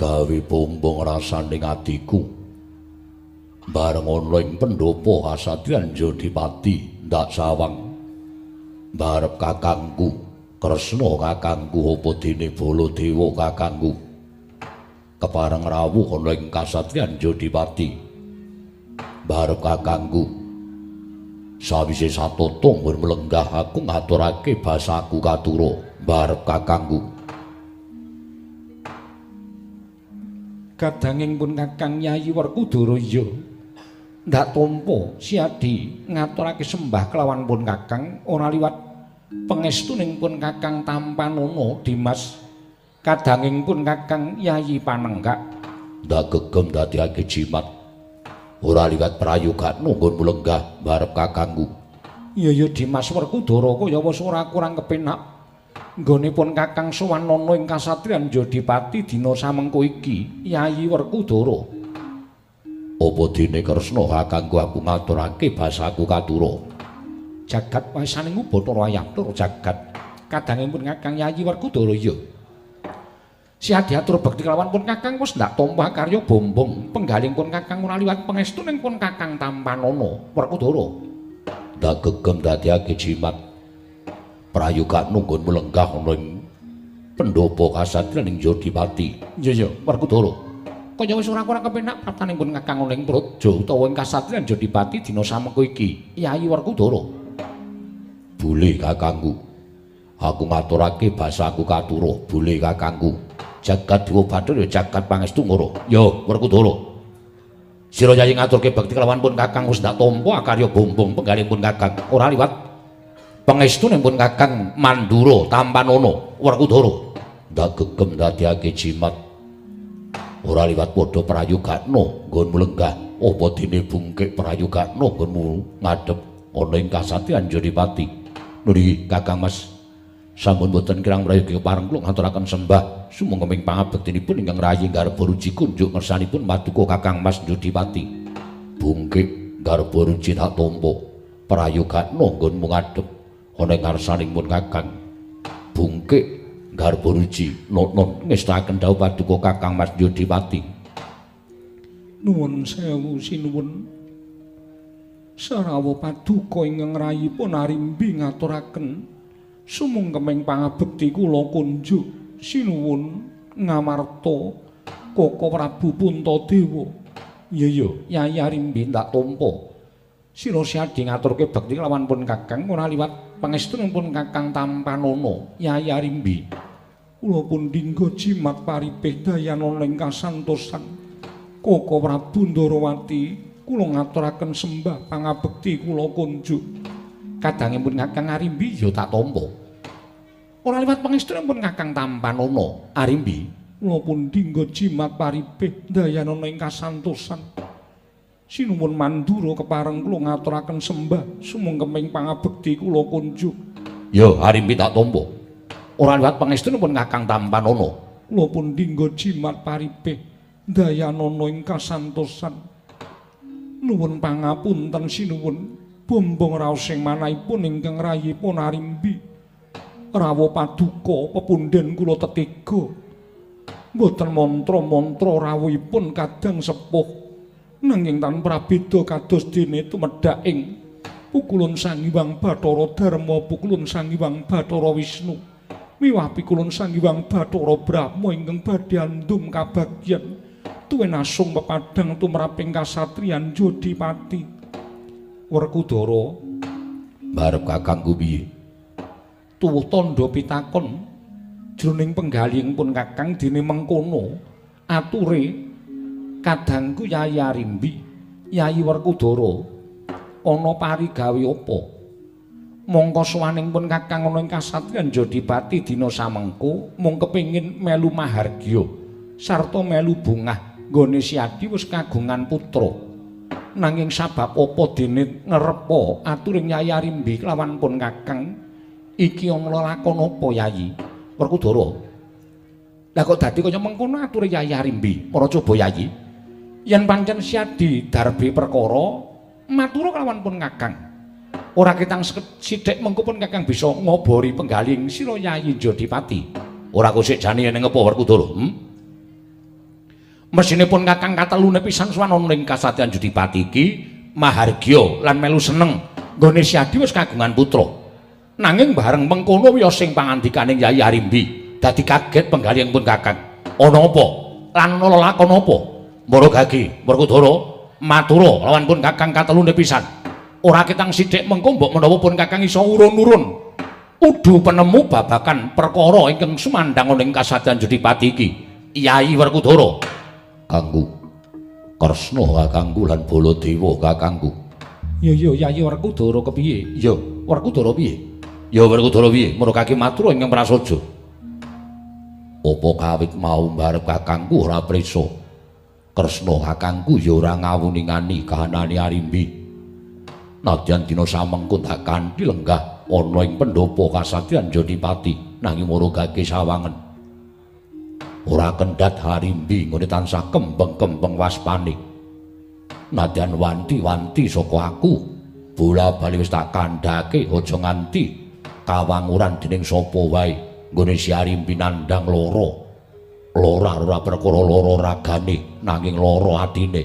gawe bombong rasaning atiku. Bareng ana ing pendopo kasatriyan Jodipati ndak sawang. Barep kakangku Kresna kakangku apa dene Baladewa kakangku. Kepareng rawuh ana ing kasatriyan Jodipati. Barep kakangku sawise satata ngur mlenggah aku ngaturake basaku katura barep kakangku. Kadanging pun Kakang Yayi Werkudara ya ndak tampa siadi ngaturake sembah kelawan pun Kakang ora liwat pangestuning pun Kakang Tampanana Dimas. Kadanging pun Kakang Yayi Panenggak ndak gegem dadiake jimat ora liwat prayogan nunggon mulenggah barep kakangku. Iya Dimas Werkudara kaya wis ora kurang kepenak nggonipun Kakang Suwanana ing kasatriyan Jodipati dina samengko iki. Yayi Werkudara, apa dene Kresna kakangku aku ngaturake basaku katura. jagat wasaning Bathara Ayapura jagat. Kadanging pun Kakang Yayi Werkudara ya siadi atur bekti kelawan pun Kakang wis ndak tampa karya bombong penggaling pun Kakang ora liwat pangestuning pun Kakang Tampanana Werkudara. Ndak gegem dadiake jimat prayogan nunggon mulenggah ana ing pendopo kasatriyan ing Jodipati. Iya Werkudara, kaya wis ora kurang kepenak praptaning pun Kakang ana ing Praja utawa ing kasatriyan Jodipati dina samengko iki. Yayi Werkudara, boleh kakangku, aku ngaturake basaku katura. Boleh kakangku, jagat Dewa Bathara ya jagat pangestu ngoro. Ya Werkudara, sira Yayi ngaturke bekti kelawan pun Kakang wis ndak tampa karya bombong penggaling pun Kakang ora liwat pangestuning pun Kakang Mandura Tampanana Werkudara. Ndak gegem dadiake jimat ora liwat padha prayogana nggon mulenggah apa dene bungkik prayogana nggonmu ngadhep ana ing kasatriyan Jodipati. Nuri Kakang Mas sampun boten kirang prayogi kepareng kula ngaturaken sembah sumangga ing pangabektinipun ingkang rayi garba ruji kunjuk ngersanipun Paduka Kakang Mas Jodipati. Bungkik garba ruji tak tampa prayogana nggonmu ngadhep ana ing ngarsaning pun Kakang. Bungkik garba ruji non ngestaken dawuh Paduka Kakang Mas Jodipati. nuwun sewu sinuwun. Sarawa Paduka ingkang rayipun arimbi ngaturaken sumungkeming pangabekti kula kunjuk sinuwun ngamarta Koko Prabu Puntadewa. Iya Yayi arimbi ndak tampa sira siadi ngaturke bekti kelawan pun Kakang ora liwat pangestunipun Kakang Tampanana. Yayi arimbi kula pun dinggo jimat paripih dayana ing kasantosan Koko Prabu Ndarawati. Kula ngaturaken sembah pangabekti kula kunjuk. Kadangipun Kakang arimbi ya tak tampa ora liwat pangestunipun Kakang Tampanana. Arimbi kula pun dinggo jimat paripih dayana ing kasantosan sinuwun Mandura kepareng kula ngaturaken sembah sumungkeming pangabekti kula kunjuk. Ya arimbi tak tampa ora liwat pangestunipun Kakang Tampanana. Kula pun dinggo jimat paripih dayana ing kasantosan. Nuwun pangapunten sinuwun bombong raos sing manahipun ingkang rayipun arimbi rawuh Paduka pepundhen kula tetega mboten mantra-mantra rawuhipun kadang sepuh nanging tan prabéda kados dene tumedhak ing pukulun Sang Hyang Bathara Darma pukulun Sang Hyang Bathara Wisnu miwah pikulun Sang Hyang Bathara Brahma ingkang badhe andum kabagyan tuwin asung pepadang tumraping kasatriyan Jodipati. Werkudara, barep kakangku piye? tuwuh tandha pitakon jroning penggaling pun Kakang dene mengkono ature kadangku Yayi arimbi. Yayi Werkudara, ana parigawe apa? Mongko suwaning pun Kakang ana ing kasatriyan Jodipati dina samengko mung kepengin melu mahargya sarta melu bungah nggone siadi wis kagungan putra. Nanging sabab apa dene ngerepa aturing Yayi arimbi kelawan pun Kakang iki ana lakon apa Yayi Werkudara? Lah kok dadi kaya mengkono ature Yayi arimbi? Para coba Yayi, yen pancen siadi darbe perkara matur kelawan pun Kakang. Ora ketang sithik mengko pun Kakang bisa ngobori penggaling sira Yayi Jodipati. Ora kok sik jane ning apa Werkudara? Mesinipun Kakang katelune pisan swanana ing kasatriyan Judipati iki mahargya lan melu seneng nggone Siadi wis kagungan putra. Nanging bareng mengkono wiyosing pangandikaning Yayi Arimbi dadi kaget penggalihipun Kakang. Ana apa? Lan ana lakon apa? Mbara Gage, Werkudara matura lawan pun Kakang katelune pisan. Ora ketang sithik mengko mbok menawa pun Kakang iso urun-urun udu penemu babakan perkara ingkang sumandang ing kasatriyan Judipati iki. Yayi Werkudara kakangku, Kresna kakangku lan Baladewa kakangku. Ya Yayi Werkudara kepiye? Ya Werkudara piye? Ya Werkudara piye? Marukake matur ingkang prasaja. Apa kawit mau mbarep kakangku ora prisa. Kresna kakangku ya ora ngawuningani kahanane Arimbi. Nadyan dina samengko tak kanthi lenggah ana ing pendopo kasatriyan Jodipati nanging marugake sawangen. Ora kendhat Arimbi ngene tansah kembeng-kembeng waspane. Nadyan wanti-wanti saka aku, bola-bali wis tak kandhake aja nganti kawanguran dening sapa wae nggone si Arimbi nandhang lara. Ora perkara lara ragane nanging lara atine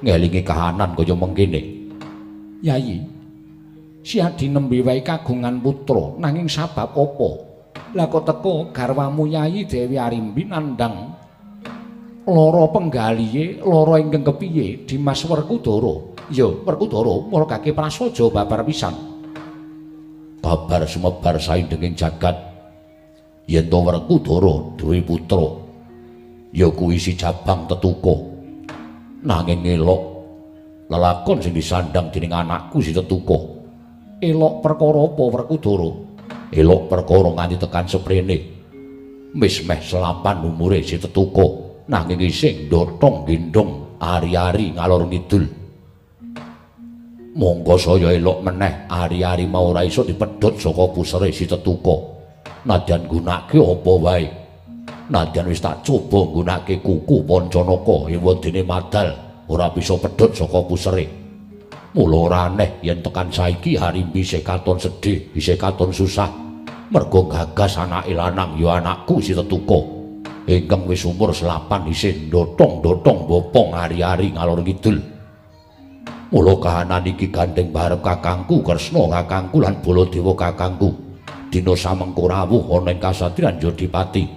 ngelingi kahanan kaya mengkene. Yayi, si Adi nembe wae kagungan putra nanging sabab apa? Lah kok teko garwamu Yayi Dewi Arimbi nandhang lara penggalihe, lara ingkang kepiye Dimas Werkudara? Ya, Werkudara marake prasaja babar pisan. Babar sumebar saindenging jagat yen to Werkudara duwe putra, ya kuwi si Jabang Tetuka. Nanging elok lelakon sing disandang dening anakku si Tetuka. Elok perkara apa Werkudara? Elok perkara nganti tekan seprene wis meh selapan umure si Tetuka nanging isih ndotong gendong ari-ari ngalor ngidul. Monggo saya elok meneh ari-ari mau ora iso dipedhot saka pusere si Tetuka. Nadyan gunake apa wae. Nadyan wis tak coba nggunakake kuku Pancanaka ewadene madal ora bisa pedhot saka pusere. Mula ora aneh yen tekan saiki Arimbi isih katon sedih, isih katon susah. Mergo gagas anake lanang ya anakku si Tetuka. Ingkang wis umur selapan isih ndotong-ndotong bopong ari-ari ngalor ngidul. Mula kahanan iki gandeng barep kakangku Kresna kakangku lan Baladewa kakangku. Dina samengko rawuh ana ing kasatriyan Jodipati.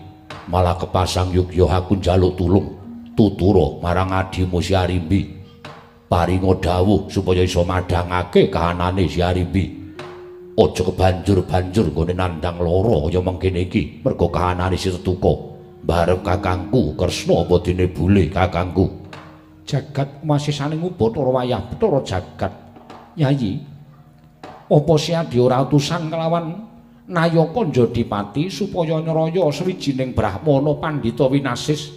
Malah kepasang yugya aku njaluk tulung tutura marang adimu si Arimbi. Paringa dawuh supaya iso madhangake kahanane si Arimbi. Aja kebanjur-banjur nggone nandhang lara kaya mengkene iki mergo kahanane si Tetuka. Barep kakangku Kresna apa dene bule kakangku. Jagat masih saling Bathara wayah Bathara jagat. Yayi, apa si Adi ora utusan kelawan Nayaka Jodipati supaya nyaraya sawijining brahmana pandhita winasis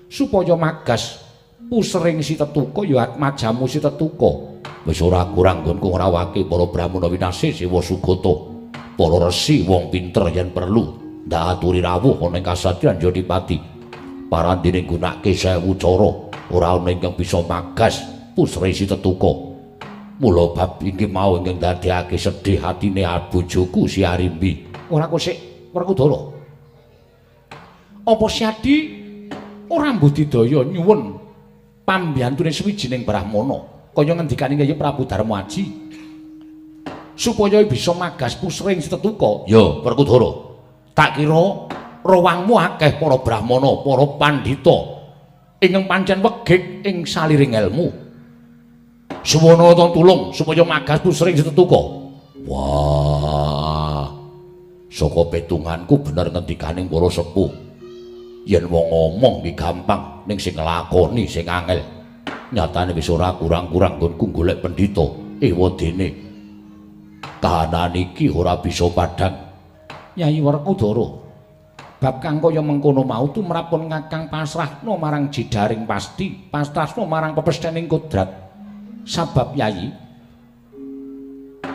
supaya magas pusering si Tetuka ya atmajamu si Tetuka. Wis ora kurang nggonku ngrawake para brahmana winasis Ewa Sugata, para resi wong pinter yen perlu ndak aturi rawuh ana ing kasatriyan Jodipati. Parandene gunake 1000 cara ora ana ingkang bisa magas pusere si Tetuka. Mula bab iki mau ingkang ndadekake sedih atine bojoku si Arimbi. Ora kok sik Werkudara. Apa si Adi ora mbudidaya nyuwun pambiyantune sawijining brahmana kaya ngendikane Yayi Prabu Darmaji supaya bisa magas pusring si Tetuka? Ya, Werkudara. Tak kira rawangmu akeh para brahmana, para pandhita ingkang pancen wegik ing saliring ilmu. Suwana ta tulung supaya magas pusring si Tetuka. Wah. Saka petunganku bener ngendikaning para sepuh. Yen wong ngomong ki gampang, ning sing nglakoni sing angel. Nyatane wis ora kurang-kurang nggonku golek pendhita ewadene. Kahanan iki ora bisa padhang. Yayi Werkudara. Bab kang kaya mengkono mau tumrapun Kakang pasrahna marang jidaring pasti, pasrahna marang pepesthening kodrat. Sabab Yayi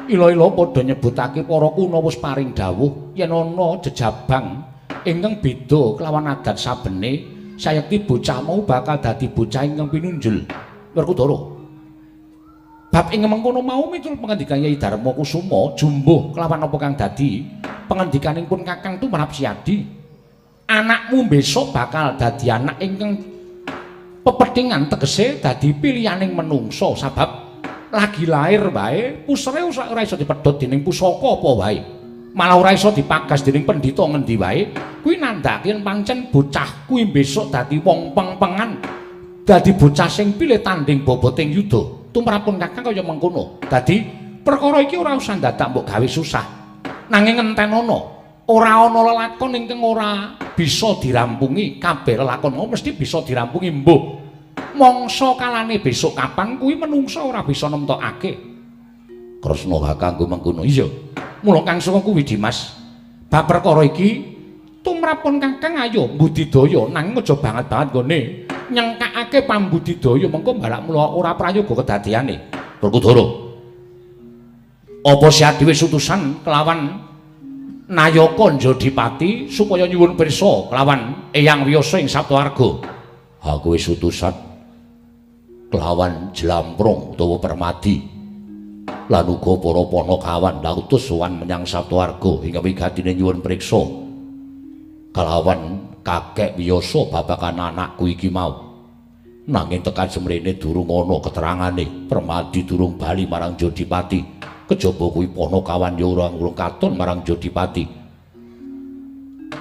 ila-ila padha nyebutake para kuna wis paring dawuh yen ana jejabang ingkang beda kelawan adat sabene sayekti bocah mau bakal dadi bocah ingkang pinunjul. Werkudara. Bab ing mengkono mau miturut pangandikan Yayi Darmakusuma jumbuh kelawan apa kang dadi pangandikanipun Kakang tumrap Si Adi. Anakmu besok bakal dadi anak ingkang pepethingan tegese dadi pilihaning menungsa sabab lagi lahir wae pusere ora iso dipedhot dening pusaka apa wae. Malah ora iso dipagas dening pendhita ngendi wae. Kuwi nandhake yen pancen bocah kuwi besok dadi wong peng-pengan. Dadi bocah sing pilih tanding boboting yuda. Tumrapun Kakang kaya mengkono. Dadi perkara iki ora usah dadak mbok gawe susah. Nanging ngentenono, ora ana lelakon ingkang ora bisa dirampungi. Kabeh lelakon mau mesti bisa dirampungi mbuh. Mangsa kalane besok kapan kuwi menungsa ora bisa nemtokake. Kresna Kakangku mengkono. Iya. Mula Kang Saka kuwi Dimas. Bab perkara iki tumrapun Kakang ayo mbudidaya nanging aja banget-banget gone nyengkakake pambudidaya mengko balak mula ora prayoga kedadiane. Werkudara. Apa siadewe utusan kelawan Nayaka Njodipati supaya nyuwun pirsa kelawan Eyang Wiyasa ing Saptawarga. Aku wis utusan kelawan Jlamprung utawa Permadi. Lan uga para Panakawan lautus sowan menyang Saptawarga hingga wigatine nyuwun priksa kelawan Kakek Wiyasa babagan anakku iki mau. Nanging tekan semrene durung ana keterangane. Permadi durung bali marang Njodipati. Kejaba kuwi Panakawan ya ora urung katon marang Njodipati.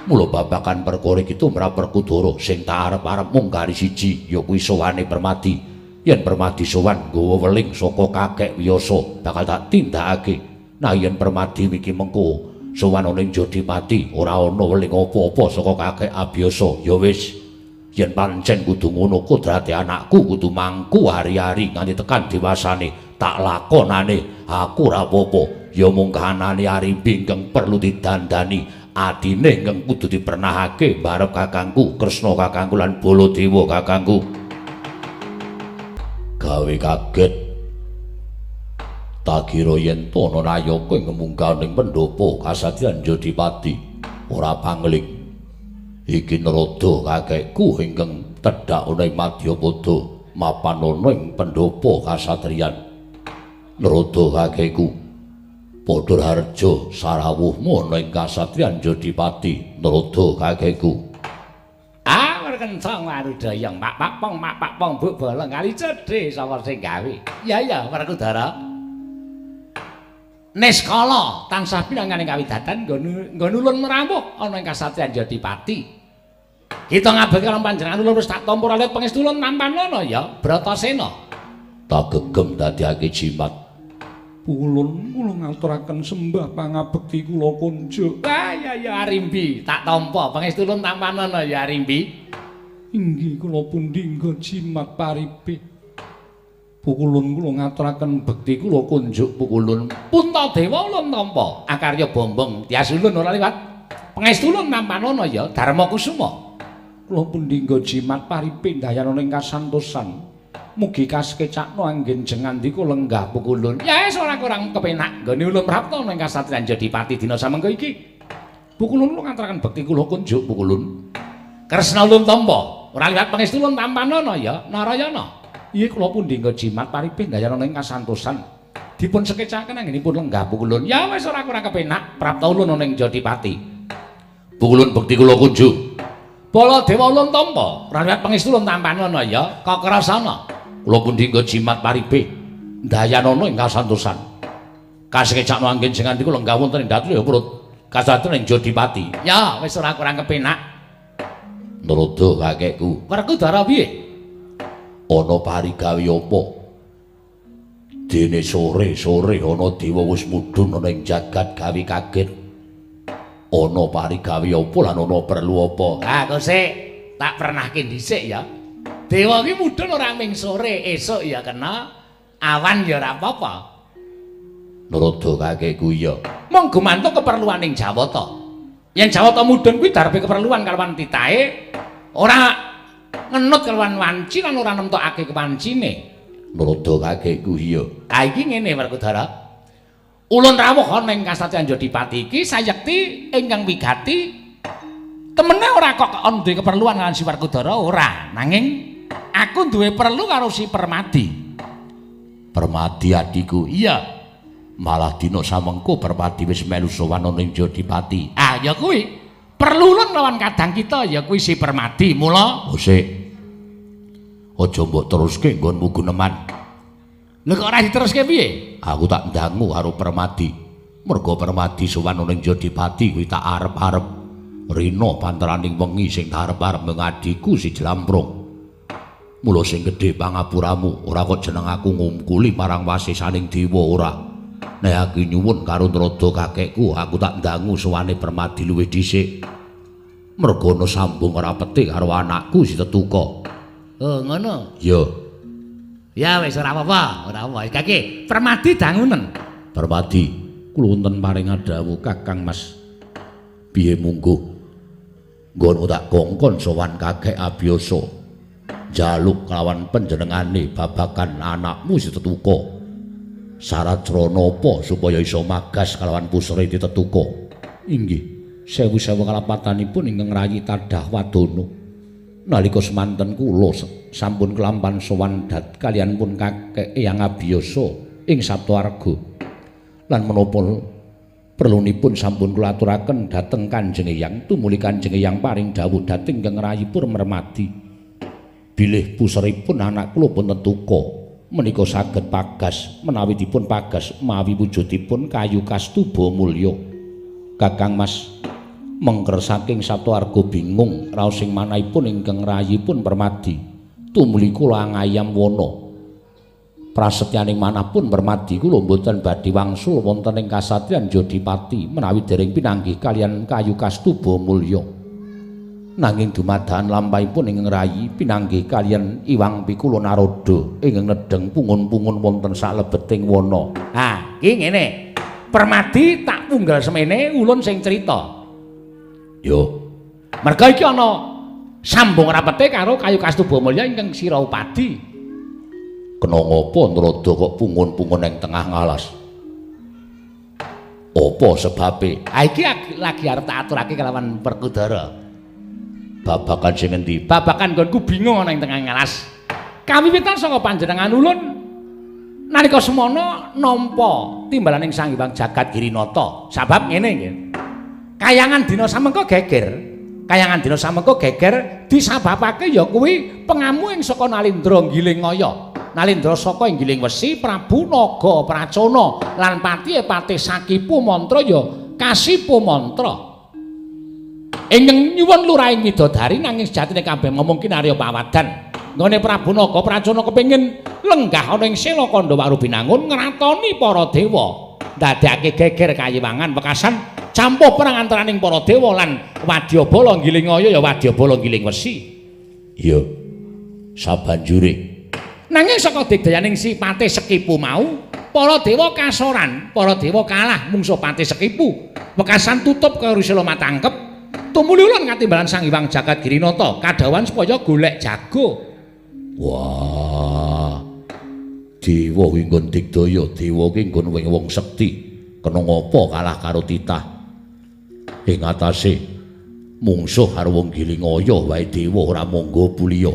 Mula babagan perkara iki tumrap Werkudara sing tak arep-arep mung kari siji ya kuwi sowane Permadi. Yen Permadi sowan nggawa weling saka Kakek Wiyasa bakal tak tindakake. Nah yen Permadi iki mengko sowan ning Njodipati ora ana weling apa-apa saka Kakek Abiyasa ya wis. Yen pancen kudu ngono kodrate anakku kudu mangku hari-hari nganti tekan dewasane tak lakonane aku ora apa-apa ya mung kahanane Arimbi ingkang perlu didandani adine ingkang kudu dipernahake barep kakangku Kresna kakangku lan Baladewa kakangku. Gawe kaget tak kira yen Tana Nayaka ngemungkal ning pendopo kasadyan Njodipati ora pangling iki Narada kakekku ingkang tedhak ana ing Madyapada mapan ana ing pendopo kasatriyan. Narada kakekku padha harja sarawuhmu ana ing kasatriyan Njodipati. Narada kakekku Werkentong Warudayang mak pong buk bolong kali cedhe sapa sing gawe. Ya Werkudara. Niskala tansah pinanganing kawidatan nggo nulun merawuh ana ing kasatriyan Njodipati. Kita ngabek karo panjenengan ulun wis tak tampa ralit pangestu ulun nampanana ya Bratasena. Tak gegem dadiake jimat. Ulun kula ngaturaken sembah pangabekti kula kunjuk. Ya Arimbi, tak tampa pangestu ulun nampanana ya Arimbi. Inggih kula pundi nggo jimat paripe. Pukulun kula ngaturaken bekti kula kunjuk pukulun. Puntadewa ulun tampa. Akarya bombong tias ulun ora liwat. Pangestu ulun nampanana ya Dharma Kusuma. Kula pundi nggo jimat paripe ndayana ing kasantosan. Mugi kaskecakno anggen jengandika lenggah pukulun. Ya wis ora kurang kepenak nggone ulun prapta ing kasatriyan Njodipati dina samengko iki. Pukulun kula ngaturaken bekti kula kunjuk pukulun. Kresna ulun tampa. Ora liwat pangestu ulun tampanana ya Narayana. Iya kula pundi nggo jimat paripe ndayana ing kasantosan. Dipun sekecakaken anggenipun lenggah pukulun. Ya wis ora kurang kepenak prapta ulun ing Njodipati. Pukulun bekti kula kunjuk. Baladewa ulun tampa. Ora liwat pangestu ulun tampanana ya Kakrasana. Kula pundi nggo jimat paripe ndayana ing kasantosan. Kasekecakno anggen jengandika lenggah wonten ing datu ya Prut. Kasatriyan ing Njodipati. Ya wis ora kurang kepenak. Narada kakekku. Werkudara piye? Ana parigawe apa? Dene sore-sore ana dewa wis mudhun ana ing jagat gawe kaget. Ana parigawe apa lan ana perlu apa? Kok sik tak pernahke dhisik ya. Dewa iki mudhun ora ming sore, esuk ya kena awan ya ora apa-apa. Narada kakekku ya. Mung gumantung keperluaning Jawata. Yen Jawata mudhun kuwi darbe keperluan kalawan titahe ora ngenut kalawan wanci lan ora nemtokake kewancine. Narada kakekku iya. Ha iki ngene Werkudara. Ulun rawuh ana ing kasatriyan Njodipati iki sayekti ingkang wigati temene ora kok duwe keperluan kalian si Werkudara ora, nanging aku duwe perlu karo si Permadi. Permadi adikku. Iya. Malah dina samengko Permadi wis melu sowan ning Njodipati. Ah ya kuwi perlu ulun lawan kadang kita ya kuwi si Permadi. Mula sik Aja mbok teruske nggonmu guneman. Lho kok ora diteruske piye? Aku tak ndangu karo Permadi. Merga Permadi sowan ning Jodipati kuwi tak arep-arep. Rina panteraning wengi sing tak arep-arep ngadiku si Jlamprung. Mula sing gedhe pangapuramu, ora kok jeneng aku ngungkuli marang wasisaning dewa ora. Nek aku nyuwun karo Nrada kakekku, aku tak ndangu sowane Permadi luwih dhisik. Merga ana sambung ora petik karo anakku si Tetuka. Oh, ngono. Ya. Ya wis ora apa-apa, ora apa. Kakek, Permadi dangunen. Permadi, kula wonten paring adhawu Kakang Mas. Piye mungguh? Nggonmu tak kongkon sowan kakek Abiyasa. Jaluk kelawan panjenengane babagan anakmu si Tetuka. Syarat crana apa supaya iso magas kelawan pusere Tetuka? Inggih, sewu-sewu kalapatanipun ingkang rayi Tadah Wadana. Nalika semanten kula sampun kelampan sowan kaliyan pun kakek Eyang Abiyasa ing Saptawarga. Lan menapa perlunipun sampun kula aturaken dhateng Kanjeng Eyang, tumuli Kanjeng Eyang paring dawuh dhateng Kang Rayipur Mermadi. Bilih puseripun anak kula pun Tetuka menika saged pagas menawi dipun pagas mawi wujudipun kayu kastuba mulya. Kakang Mas mengker saking Saptawarga bingung raos sing manahipun ingkang rayipun Permadi. Tumuli kula ngayam wana. Prasetyaning manapun Permadi kula mboten badhe wangsul wonten ing kasatriyan Jodipati menawi dereng pinanggih kaliyan kayu kastuba mulya. Nanging dumadakan lampahipun ingkang rayi pinanggih kaliyan Iwang Pikula Narada ingkang nedheng pungun-pungun wonten salebeting wana. Ha, iki ngene. Permadi tak punggal semene ulun sing crita. Yo, Merga iki ana sambung rapete karo kayu kastuba mulya ingkang sira upadi. kena ngapa Narada kok pungun-pungun ing tengah ngalas? Apa sebabe? Ha iki lagi arep tak aturake kelawan Werkudara. Babagan sing endi? Babakan nggonku bingung ana ing tengah ngalas. Kawiwitan saka panjenengan ulun nalika semana nampa timbalaning Sang Hyang Jagat Girinata. Sabab ngene nggih. Kayangan dina samengko geger. Kayangan dina samengko geger disababake ya kuwi pengamu ing saka Nalindra Ngilingaya. Nalindra saka Inggiling Wesi, Prabu Naga Pracana lan Patih Sakipu mantra ya Kasipu mantra. Ingkang nyuwun lurahing widodari nanging sejatine kabeh mungkin Arya Pawadan. Nggone Prabu Naga Pracana kepengin lenggah ana ing Sela Kandhawaru Binangun ngratoni para dewa. Ndadekake geger kayiwangan wekasan campuh perang antaraning para dewa lan Wadyabala Ngilingaya ya Wadyabala Ngiling Wesi. Iya. Sabanjure nanging saka digdayaning si Patih Sekipu mau para dewa kasoran, para dewa kalah mungsuh Patih Sekipu. Wekasan tutup karo Sela Matangkep. Tumuli ulun ngatimbalan Sang Hyang Jagat Girinata kadhawan supaya golek jago. wah. Dewa kuwi nggon digdaya, dewa kuwi nggon wong sekti. Kena ngapa kalah karo titah? Ing atase mungsuh karo wong Gilingaya wae dewa ora monggo buliya.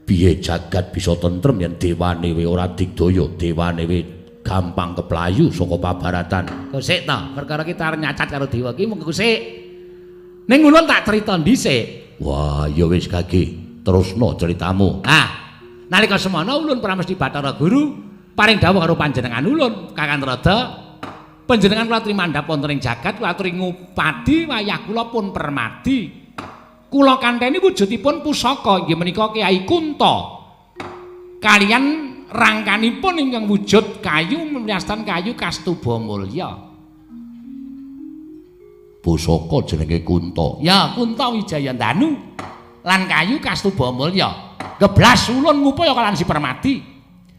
Piye jagat bisa tentrem yen dewane we ora digdaya, dewane we gampang keplayu saka pabaratan. Kok sik to, perkara kita arep nyacat karo dewa iki mung sik. Ning ulun tak crita dhisik. Wah, ya wis Gage, terusno ceritamu. Nalika semana ulun Pramesti Bathara Guru paring dawuh karo panjenengan ulun, Kakang Rada. Panjenengan kula trimandhap wonten ing jagat, kula aturi ngupadi wayah kula pun Permadi. Kula kanteni wujudipun pusaka inggih menika Kyai Kunta. Kaliyan rangkanipun ingkang wujud kayu mliastan kayu kastuba mulya. Pusaka jenenge Kunta. Ya, Kunta Wijayandanu lan kayu kastuba mulya. Geblas ulun ngupaya kaliyan si Permadi.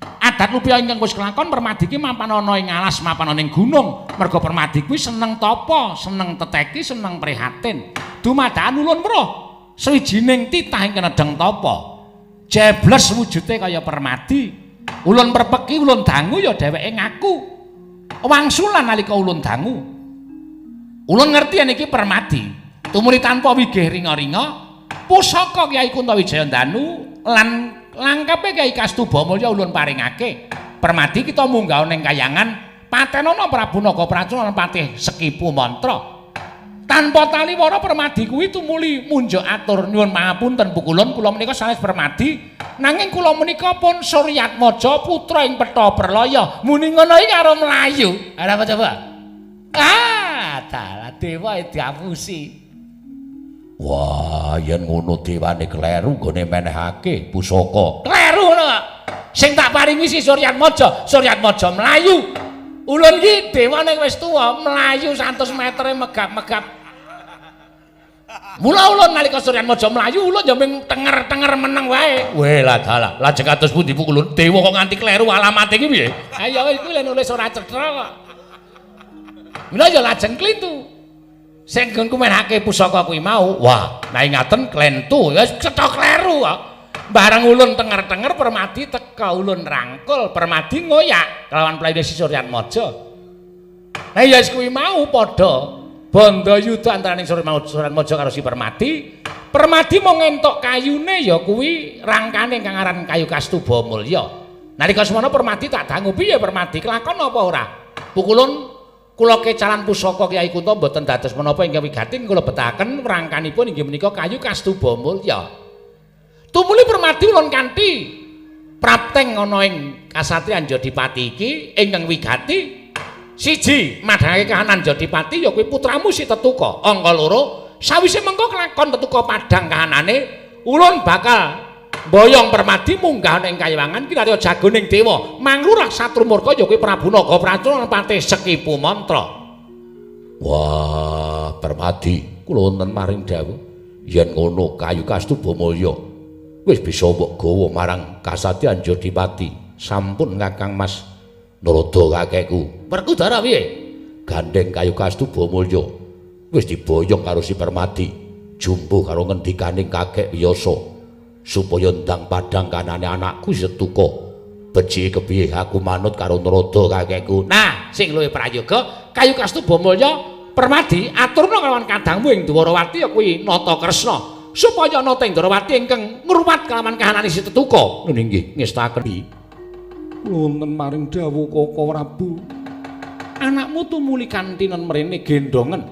Adat lupya ingkang wis kelakon Permadi ki mapan ana ing alas, mapan ana ing gunung. Merga Permadi kuwi seneng tapa, seneng teteki, seneng prihatin. Dumadakan ulun weruh swijining titah ing nedheng tapa. Jebles wujude kaya Permadi. Ulun perpeki, ulun dangu ya dheweke ngaku. Wangsulan nalika ulun dangu. Ulun ngerti yen iki Permadi. Tumuli tanpa wigih ringa-ringa, pusaka Kyai Kunta Wijayandanu lan langkepe Kyai Kastuba Mulya ulun paringake. Permadi kita munggah ning kayangan patenana Prabu Naga Pracana lan Patih Sekipu mantra. Tanpa taliwara Permadi kuwi tumuli munjuk atur nyuwun pangapunten Pukulun kula menika sanes Permadi nanging kula menika pun Suryatmaja putra ing Petha Perlaya muni ngono iki karo mlayu. Ora apa coba? Dalah dewa diapusi. Wah, yen ngono dewane kleru gone menehake pusaka. Kleru ngono kok. Sing tak paringi si Suryatmaja mlayu. Ulun iki dewane wis tuwa, mlayu 100 metere megap-megap. Mula ulun nalika Suryatmaja mlayu ulun ya mung tenger-tenger meneng wae. Weh lah dalah, lajeng kados pundi Pukulun? Dewa kok nganti kleru alamate iki piye? Ha ya iku lek nulis ora cetha kok. Mula ya lajeng klintu. Sing nggonku menake pusaka kuwi mau, wah, nah ngaten klentu, wis cetha kleru kok. Bareng ulun tenger-tenger Permadi teka ulun rangkul, Permadi ngoyak kelawan playune Suryatmaja. Lah ya kuwi mau padha bondo yuda antaraning Suryatmaja karo si Permadi. Permadi mau ngentok kayune ya kuwi rangkane kang aran kayu Kastuba Mulya. Nalika semana Permadi tak dangu piye Permadi kelakon apa ora? Pukulun kula kecalan pusaka Kyai Kunto mboten dados menapa ingkang wigatin kula betahaken rangkanipun inggih menika kayu Kastuba Mulya. Tumuli Permadi ulun kanthi prapteng ana ing kasatriyan Jodipati iki ingkang wigati siji madhangake kahanan Jodipati ya kuwi putramu si Tetuka. Angka loro sawise mengko kelakon Tetuka padhang kahanane ulun bakal boyong Permadi munggah ing kayangan kinarya jagoning dewa manglurah Satrumurka ya kuwi Prabu Nagapracana pate Sekipu Mantra. Wah, Permadi kula wonten maring dawuh yen ngono kayu Kastuba Mulya wis bisa mbok gawa marang kasatriyan Jodipati. Sampun Kakang Mas Narada kakekku. Werkudara piye? Gandeng kayu Kastuba Mulya wis diboyong karo si Permadi jumbuh karo ngendikaning kakek Yasa supaya ndang padhang kanane anakku Setuka. Becike kepiye aku manut karo Narada kakekku. Nah, sing luwih prayoga kayu Kastuba Mulya Permadi aturna kelawan kadangmu ing Dwarawati ya kuwi Nata Kresna supaya Nata ing Dwarawati ingkang ngruwat kelawan kahanane si Tetuka. Nggih, ngestaken. Wonten maring dawuh Kaka Prabu. Anakmu tumuli kantinen mrene gendongen.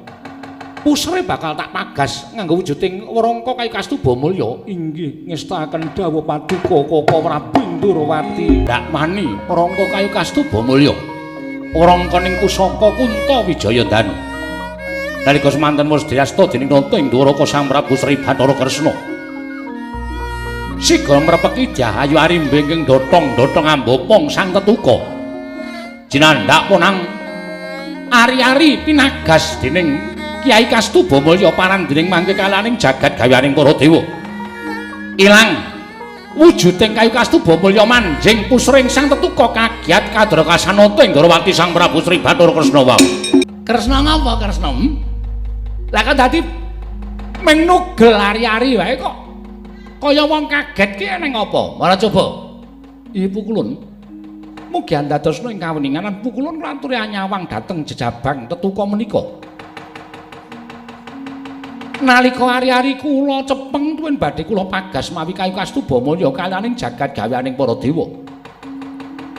Pusre bakal tak pagas nganggo wujuding werangka kayu Kastuba Mulya. Inggih ngestaken dawuh paduka Kaka Prabu Indrawati. Ndak mani werangka kayu Kastuba Mulya. Werangkaning pusaka Kunto Wijayandanu. Nalika semanten Musdiyasta dening Nata ing Dwaraka Sang Prabu Sri Bathara Kresna. Siga mrepeki Dahayu Arimbe ing dotong-dotong ambopong Sang Tetuka. Jinandak punang ari-ari pinagas dening Kyai Kastuba Mulya paran dening mangke kalaning jagat gaweaning para dewa. Ilang wujuding kayu Kastuba Mulya manjing pusring Sang Tetuka kagiat kadrakasanata ing Dwarawati Sang Prabu Sri Bathara Kresna wau. Kresna ngapa Kresna? Lah kan dadi menugel ari-ari wae kok. Kaya wong kaget ki eneng apa? Ora coba. Ibu kulun. Mugi andadosna ing kaweningan lan pukulun nglanturi anyawang dhateng jejabang Tetuka menika. Nalika ari-ari kula cepeng tuwin badhe kula pagas mawi kayu Kastuba Mulya kaliyaning jagat gaweaning para dewa.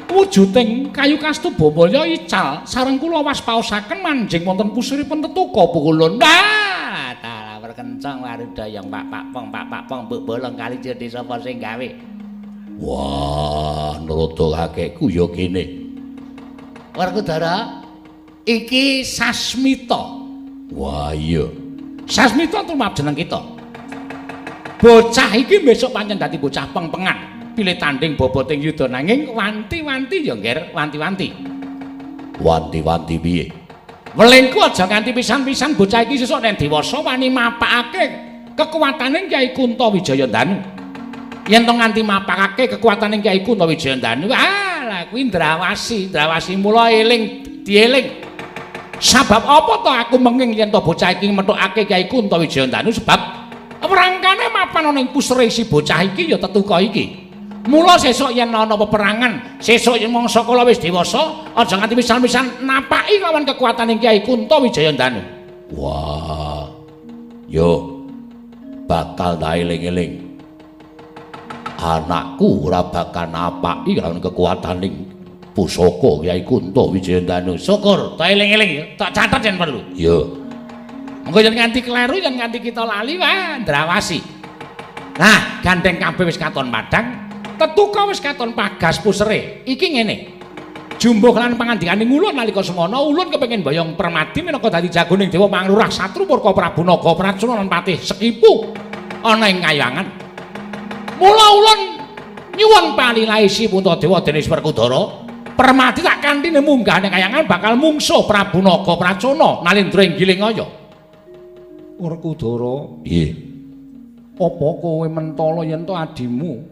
Wujuding kayu Kastuba Mulya ical sareng kula waspaosaken manjing wonten pusiripun Tetuka pukulun. Nah, tala perkencang warudayang pak pong mbok bolong kali jedi sapa sing gawe. Wah, Narada kakekku ya kene. Werkudara, iki Sasmita. Wah, iya. Sasmita tumrap jeneng kita. Bocah iki besok pancen dadi bocah pengpengan. Pilih tanding boboting yuda nanging wanti-wanti ya ngger, wanti-wanti. Wanti-wanti piye? Welingku aja nganti pisan-pisan bocah iki sesuk nek dewasa wani mapakake kekuwataning Kyai Kunto Wijayandanu. Yen to nganti mapakake kekuwataning Kyai Kunto Wijayandanu, lah kuwi Ndrawasi mula eling dieling. Sebab apa to aku menging yen to bocah iki metokake Kyai Kunto Wijayandanu sebab rangkane mapan ana ing pusre si bocah iki ya Tetuka iki. Mula sesuk yen ana peperangan, sesuk yen mangsa kala wis dewasa, aja nganti pisan-pisan napaki lawan kekuwataning Kyai Kunto Wijayandanu. Wah. Yo bakal tak eling-eling. Anakku ora bakal napaki lawan kekuwataning pusaka Kyai Kunto Wijayandanu. Syukur, tak eling-eling ya, tak catet yen perlu. Yo. Engko yen nganti kleru yen nganti kita lali wah ndrawasi. Nah, gandeng kabeh wis katon padhang, tetuka wis katon pagas pusere. Iki ngene. Jumbuh lan pangandikaning Ulun nalika semana Ulun kepengin boyong Permadi minangka dadi jagoning dewa panglurah Satru Murka Prabu Naga Pracuna lan Patih Sekipu ana ing Kayangan. Mula Ulun nyuwun palilaisi Puntadewa Denis Werkudara, Permadi tak kantine munggah ning Kayangan bakal mungsuh Prabu Naga Pracuna Nalendra ing Gilingaya. Werkudara, Piye? apa kowe mentala yen to adimu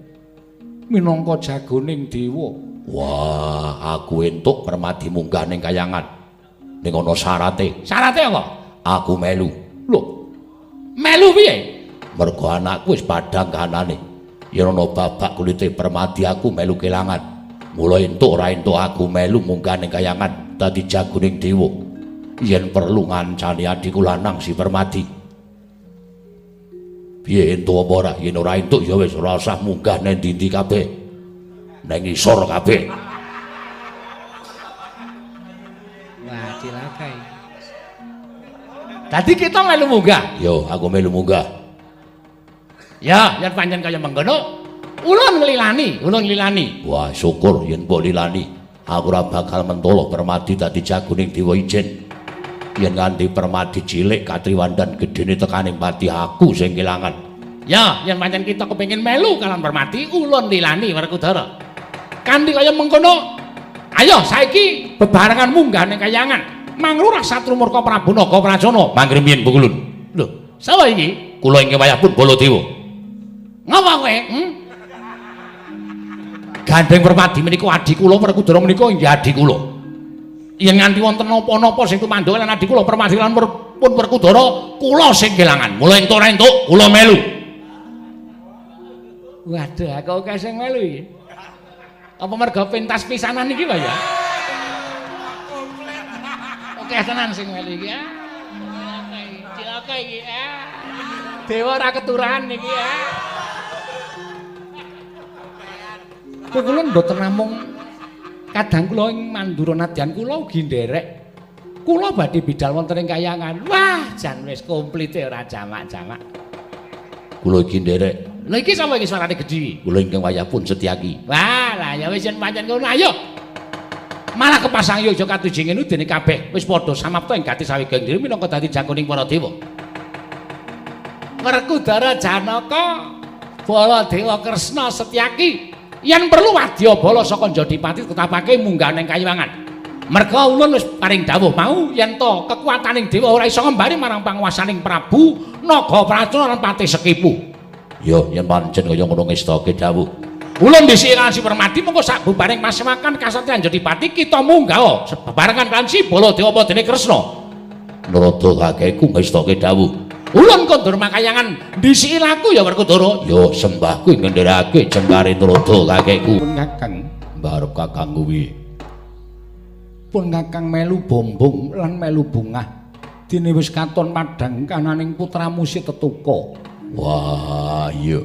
minangka jagoning dewa? Wah, aku entuk Permadi munggah ning Kayangan. Ning ana syarate. Syarate apa? Aku melu. Lho. Melu piye? Mergo anakku wis padhang kahanane. Yen ana babak kulite Permadi aku melu kelangan. Mula entuk ora entuk aku melu munggah ning Kayangan dadi jagoning dewa. Yen perlu ngancani adhiku lanang si Permadi. Piye entuk apa ora? Yen ora entuk ya wis ora usah munggah nang ndi-ndi kabeh. Nang isor kabeh. Wah, cilakai. Dadi kita melu munggah. Yo, aku melu munggah. Ya, yen pancen kaya mengkono, ulun nglilani. Wah, syukur yen mbok lilani. Aku ora bakal mentolo Permadi dadi jagoning dewa ijen. Yen nganti Permadi cilik katriwandan gedene tekaning pati aku sing kelangan. Ya, yen pancen kita kepengin melu kalian Permadi, ulun lilani Werkudara. Kanthi kaya mengkono, ayo saiki bebarengan munggah ning Kayangan. Manglurah Satru Murka Prabu Naga Pracuna. Mangkir miyen Pukulun. Lho, sapa iki? Kula ing wayahipun Baladewa. Ngapa kowe? Gandeng Permadi menika adi kula, Werkudara menika inggih adi kula. Yen nganti wonten napa-napa sing tumandha lan adi kula Permadi lan pun Werkudara, kula sing kelangan. Mula entuk kula melu. Waduh, aku oke sing melu iki. Apa merga pentas pisanan iki wae ya? Oke tenan sing melu iki. Cilaka iki. Dewa ora keturunan iki ya. Kula mboten namung kadang kula ing Mandura nadyan kula ugi nderek. Kula badhe bidal wonten ing Kayangan. Wah, jan wis komplit ora jamak-jamak. Kula iki nderek. Lha iki sapa iki suarane gedhi iki? Kula ingkang wayahipun Setyaki. Wah, lah ya wis yen pancen ngono ayo. Malah kepasang yo aja katujing ngene dene kabeh wis padha samapta ing gati sawigang dhewe minangka dadi jagoning para dewa. Werkudara Janaka, Baladewa Kresna Setyaki, yen perlu wadya bala saka Jodipati tetapake munggah ning Kayangan. Merga ulun wis paring dawuh mau yen to kekuwataning dewa ora iso ngembari marang panguwasaning Prabu Naga Pracuna lan Patih Sekipu. Yo, yen pancen kaya ngono ngestake dawuh. Ulun dhisik kan si Permadi mengko sak bubaring pasewakan kasatriyan Jodipati kita munggah bebarengan kan si Baladewa Padene Kresna. Narada kakekku ngestake dawuh. Ulun kondur makayangan dhisiki laku ya Werkudara. Yo, sembahku ing ngendherake jengkare Narada kakekku. Pun Kakang, Mbarep Kakang kuwi. pun Kakang melu bombong lan melu bungah. Dene wis katon padhang kananing putramu si Tetuka. Wah, iya.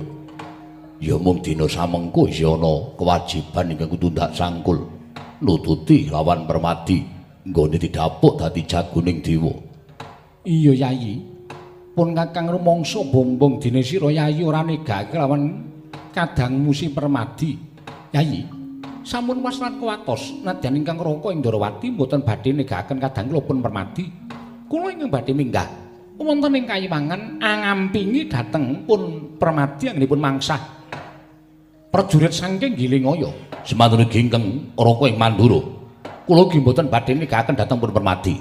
Ya mung dina samengko isih ana kewajiban ingkang kudu ndak sangkul. Nututi lawan Permadi nggone didapuk dadi jagoning dewa. Iya, Yayi. Pun Kakang rumangsa bombong dene sira Yayi ora negake lawan kadangmu si Permadi. Yayi, sampun wasrat kuwatos nadyan ingkang Raka ing Ndarawati mboten badhe negaken kadang kula pun Permadi. Kula ingkang badhe minggah wonten ing Kayiwangan angampingi dhateng pun Permadi anggenipun mangsah prajurit saking Gilingaya. Semanten ingkang Raka ing Mandura. Kula ugi mboten badhe negaken dhateng pun Permadi.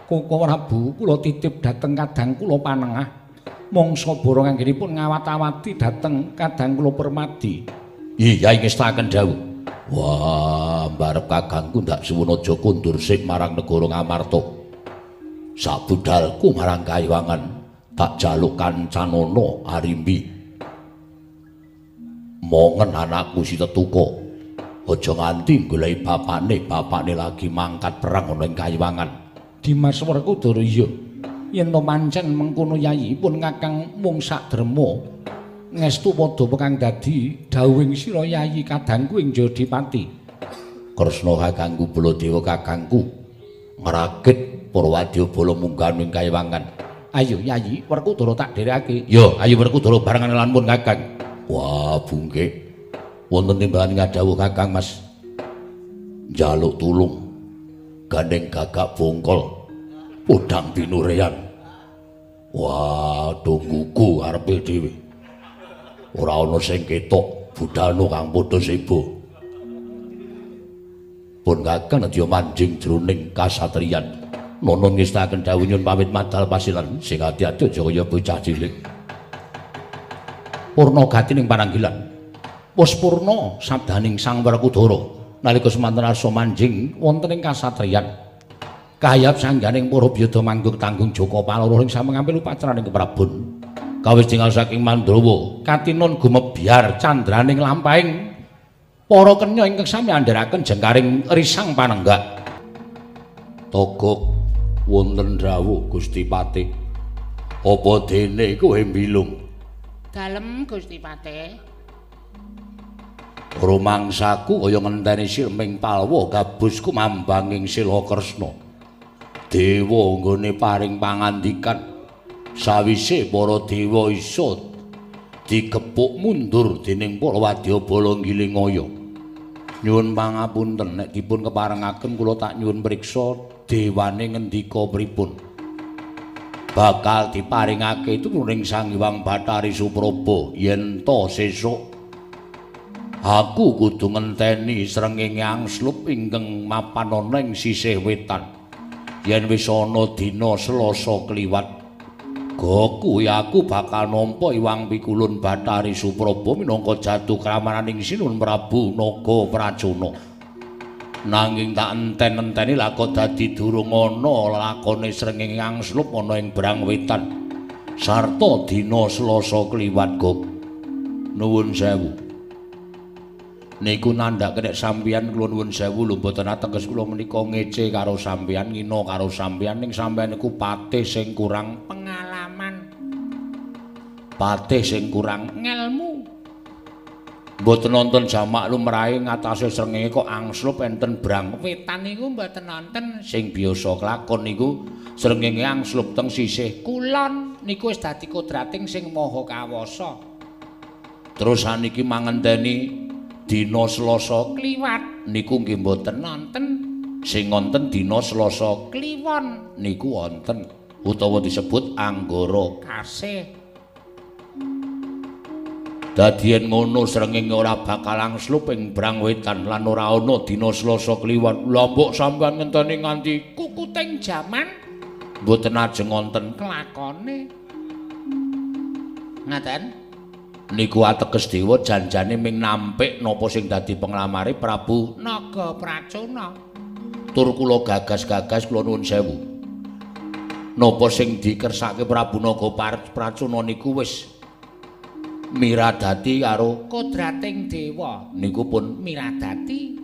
Koko Prabu kula titip dhateng kadang kula panengah. Mangsa borong anggenipun ngawat-awati dhateng kadang kula Permadi. Iya ngestaken dawuh. Wah, mbarep kakangku ndak suwun aja kundur sik marang negara Ngamarta. Sabudalku marang Kayiwangan tak jaluk Kancanono Arimbi. Mongen anakku si Tetuka. Aja nganti goleki bapakne lagi mangkat perang ana ing Kayiwangan. Dimas Werkudara iya. Yen to pancen mengkono Yayi pun Kakang mung sak drema ngestu padha pekang dadi dawuhing sira Yayi kadangku ing Jodipati. Kresna kakangku Baladewa kakangku ngrakit para wadyabala munggah ing Kayiwangan. Ayo Yayi, Werkudara tak dherekake. Ya, ayo Werkudara barengan lan pun Kakang. Wah, bungke. Wonten timbangan ngadhawuh Kakang Mas. Njaluk tulung. Gandeng gagak bongkol. Podang binurean. Wah, dongguku arepe dhewe. Ora ana sing ketok budalno kang padha sebo. Pun Kakang nedya manjing jroning kasatriyan. Nonon ngestaken dawuh nyuwun pamit madal pasilan sing ati-ati aja kaya bocah cilik. Purna gati ning pananggilan. Wis purna sabdaning Sang Werkudara nalika semanten arsa manjing wonten ing kasatriyan. Kayap sangganing para byada manggung tanggung Joko Paloro ing samangampil upacaraning keprabon. Kawis tinggal saking Mandrawa, katinun gumebyar candraning lampahing para kenya ingkang sami andharaken jengkaring risang panenggak. Togok wonten rawuh Gusti Patih. Apa dene kowe mbilung? Dalem Gusti Patih. Rumangsaku kaya ngenteni silming palwa gabusku mambanging Sila Kresna. Dewa nggone paring pangandikan sawise para dewa isa digepuk mundur dening para wadyabala Nggilingaya. Nyuwun pangapunten nek dipun keparengaken kula tak nyuwun priksa dewane ngendika pripun. Bakal diparingake turuning Sang Hyang Bathari Supraba yen to sesuk aku kudu ngenteni srengenge angslup ingkang mapan ana ing sisih wetan. Yen wis ana dina Selasa kliwat goku aku bakal nampa Hyang Pikulun Bathari Supraba minangka jatuh kramananing Sinun Prabu Naga Pracuna. Nanging tak enten-enteni lak kok dadi durung ana lakone srengenge angslup ana ing Brang Wetan. Sarta dina Selasa kliwat gok. Nuwun sewu. Niku nandhake nek sampeyan kula nuwun sewu lho mboten ateges kula menika ngece karo sampeyan ngina karo sampeyan ning sampeyan niku patih sing kurang Pengalaman. patih sing kurang Ngelmu. mboten nonton jamak lumrahe ngatasé srengenge kok angslup enten Brang Wetan niku mboten nonton. sing biasa kelakon niku srengenge angslup teng sisih Kulon niku wis dadi kodrating sing maha kawasa. terus saniki mangenteni dina Selasa Kliwat niku nggih mboten nonton. sing wonten dina Selasa Kliwon niku wonten utawa disebut Anggara kasih. dadi yen ngono srengenge ora bakal angslup ing Brang Wetan lan ora ana dina Selasa Kliwon. Lah mbok sampeyan ngenteni nganti Kukuting jaman mboten ajeng wonten kelakone. Ngaten? niku ateges dewa janjane ming nampik napa sing dadi penglamare Prabu Naga Pracuna. tur kula gagas-gagas kula nuwun sewu. Napa sing dikersake Prabu Naga Pracuna niku wis miradati karo Kodrating dewa niku pun miradati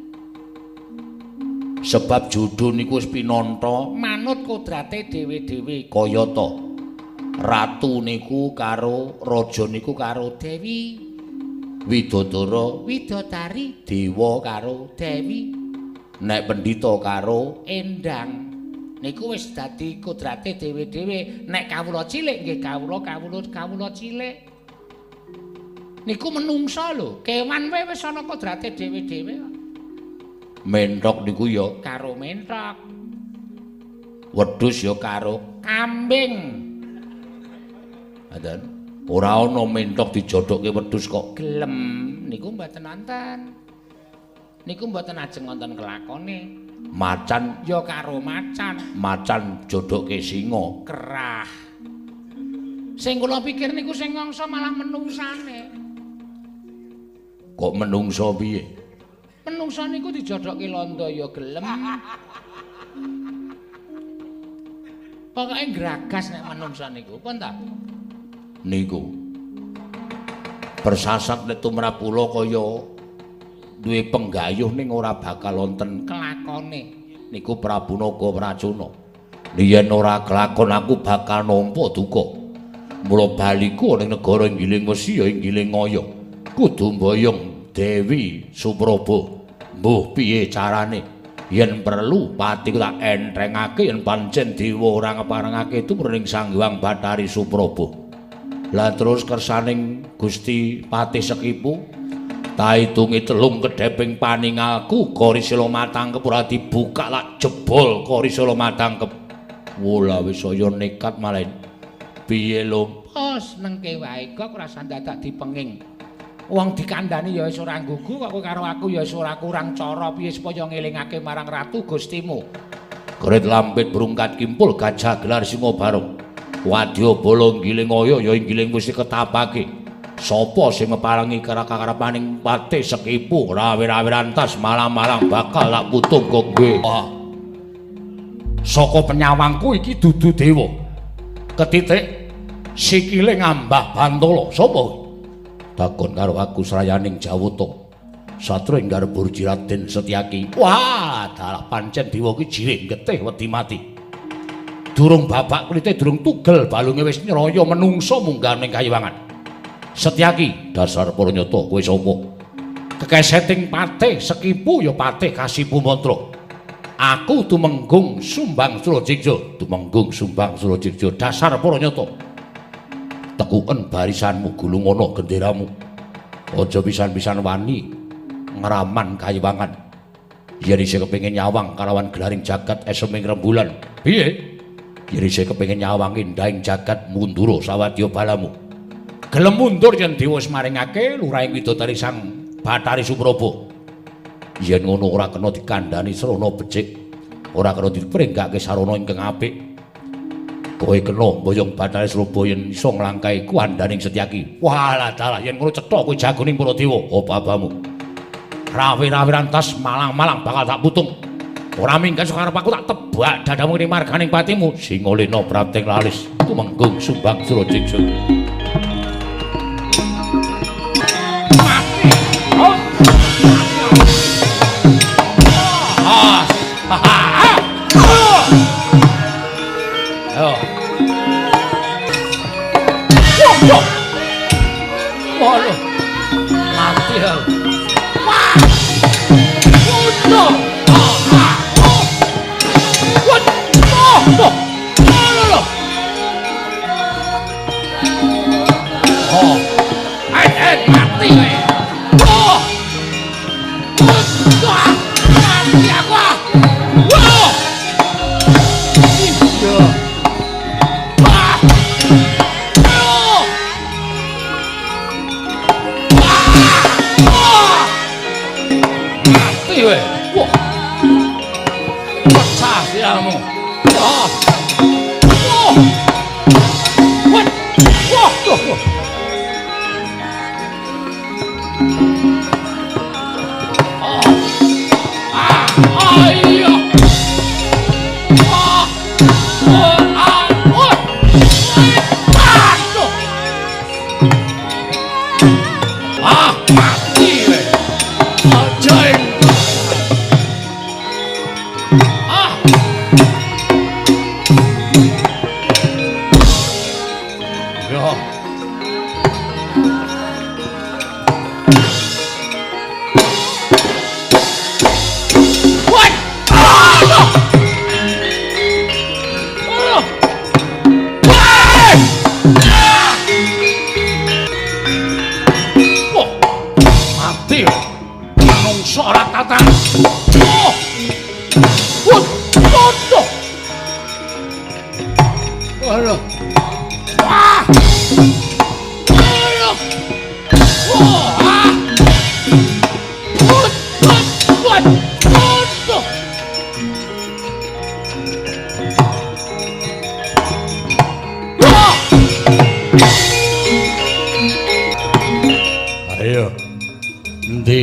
sebab judul niku wis pinanta manut kodrate dhewe-dhewe. kaya ta ratu niku karo raja niku karo Dewi Widodara Widodari dewa karo Dewi nek pendhita karo Endang niku wis dadi kodrate dhewe-dhewe. Nek kawula cilik nggih kawula cilik niku menungsa lho, kewan wae wis ana kodrate dhewe-dhewe. menthok niku ya Karo menthok, wedhus ya karo kambing, Adan ora ana menthok dijodhoke wedhus kok gelem niku mboten wonten. Niku mboten ajeng wonten kelakone. macan Ya karo macan, macan jodhoke singa kerah. Sing kula pikir niku sing ngangsa malah menungsane. kok menungsa piye Menungsa niku dijodhoke londo ya gelem. Pokoke gragas nek menungsa niku, pun ta? niku persasat nek tumrap kula kaya duwe penggayuh ning ora bakal wonten Kelakone. niku Prabu Naga Pracuna. Yen ora kelakon aku bakal nampa duka. Mula baliku ning negara Ngiling Wesi ya Nggilingaya. Kudu mboyong Dewi Supraba. Mbuh piye carane yen perlu pati ku tak entrengake yen pancen dewa ora ngeparengake tumraping Sang Hyang Bathari Supraba. Lah terus kersaning Gusti Patih Sekipu tak hitungi telung kedheping paningalku Karisala matangkep ora dibuka lak jebol Karisala matangkep. Wola wis saya nekat malah. Piye lho? Oh, senengke wae kok ora sandadak dipenging. Wong dikandani ya wis ora nggugu kok karo aku ya wis ora kurang cara piye supaya ngelingake marang ratu Gustimu. Kret lampit berungkat kimpul gajah gelar singa barung. Wadya bala nggilingaya ya nggiling wis ketapake. Sapa sing meparangi karakarepaning Patih Sekipu rawe-rawe rantas malang-malang bakal lak putung kowe. Saka penyawangku iki dudu dewa. Ketitik sikile ngambah Bantala sapa? Takon karo aku srayaning Jawata. Satru ing garep Burji Raden Setyaki. Wah, dalah pancen dewa ki jiring getih wedi mati. Durung babak klite durung tugel balunge wis nyraya menungsa munggah ning kayiwangan. Setyaki, dasar Pranyata kowe sapa? Kekeseting Patih Sekipu ya Patih Kasipu Mantra. Aku tumenggung Sumbang Surajigja, tumenggung Sumbang Surajigja dasar Pranyata. Tekuken barisanmu gulungana genderamu. Aja pisan-pisan wani ngraman kayiwangan. Yen isih kepengin nyawang kalawan gelaring jagat eseming rembulan. Piye? Yen isih kepengin nyawangi ndahing jagat mundura sawadya balamu. Gelem mundur yen dewa wis maringake lurahing widodari Sang Bathari Supraba. Yen ngono ora kena dikandhani srana becik, ora kena dipringgake sarana ingkang apik. Kowe kena mboyong Bathari Supraba yen iso nglangkahi kuandaning Setyaki. Walah dalah yen ngono cetha kowe jagoning para dewa, apa-apamu. Rawe-rawe rantas malang-malang bakal tak putung. Ora minggat sakarep aku tak tebak dadamu ning marganing patimu. Singolena prapting lalis tumenggung Sumbang Surajigja. Waduh, mati ya. Wah, waduh. Mati kowe. Oh. Mati aku. Wow. Iya. Ah. Oh. Ah. Mati kowe. Wah. Pecah siamu. Ah. Oh. What? Wah.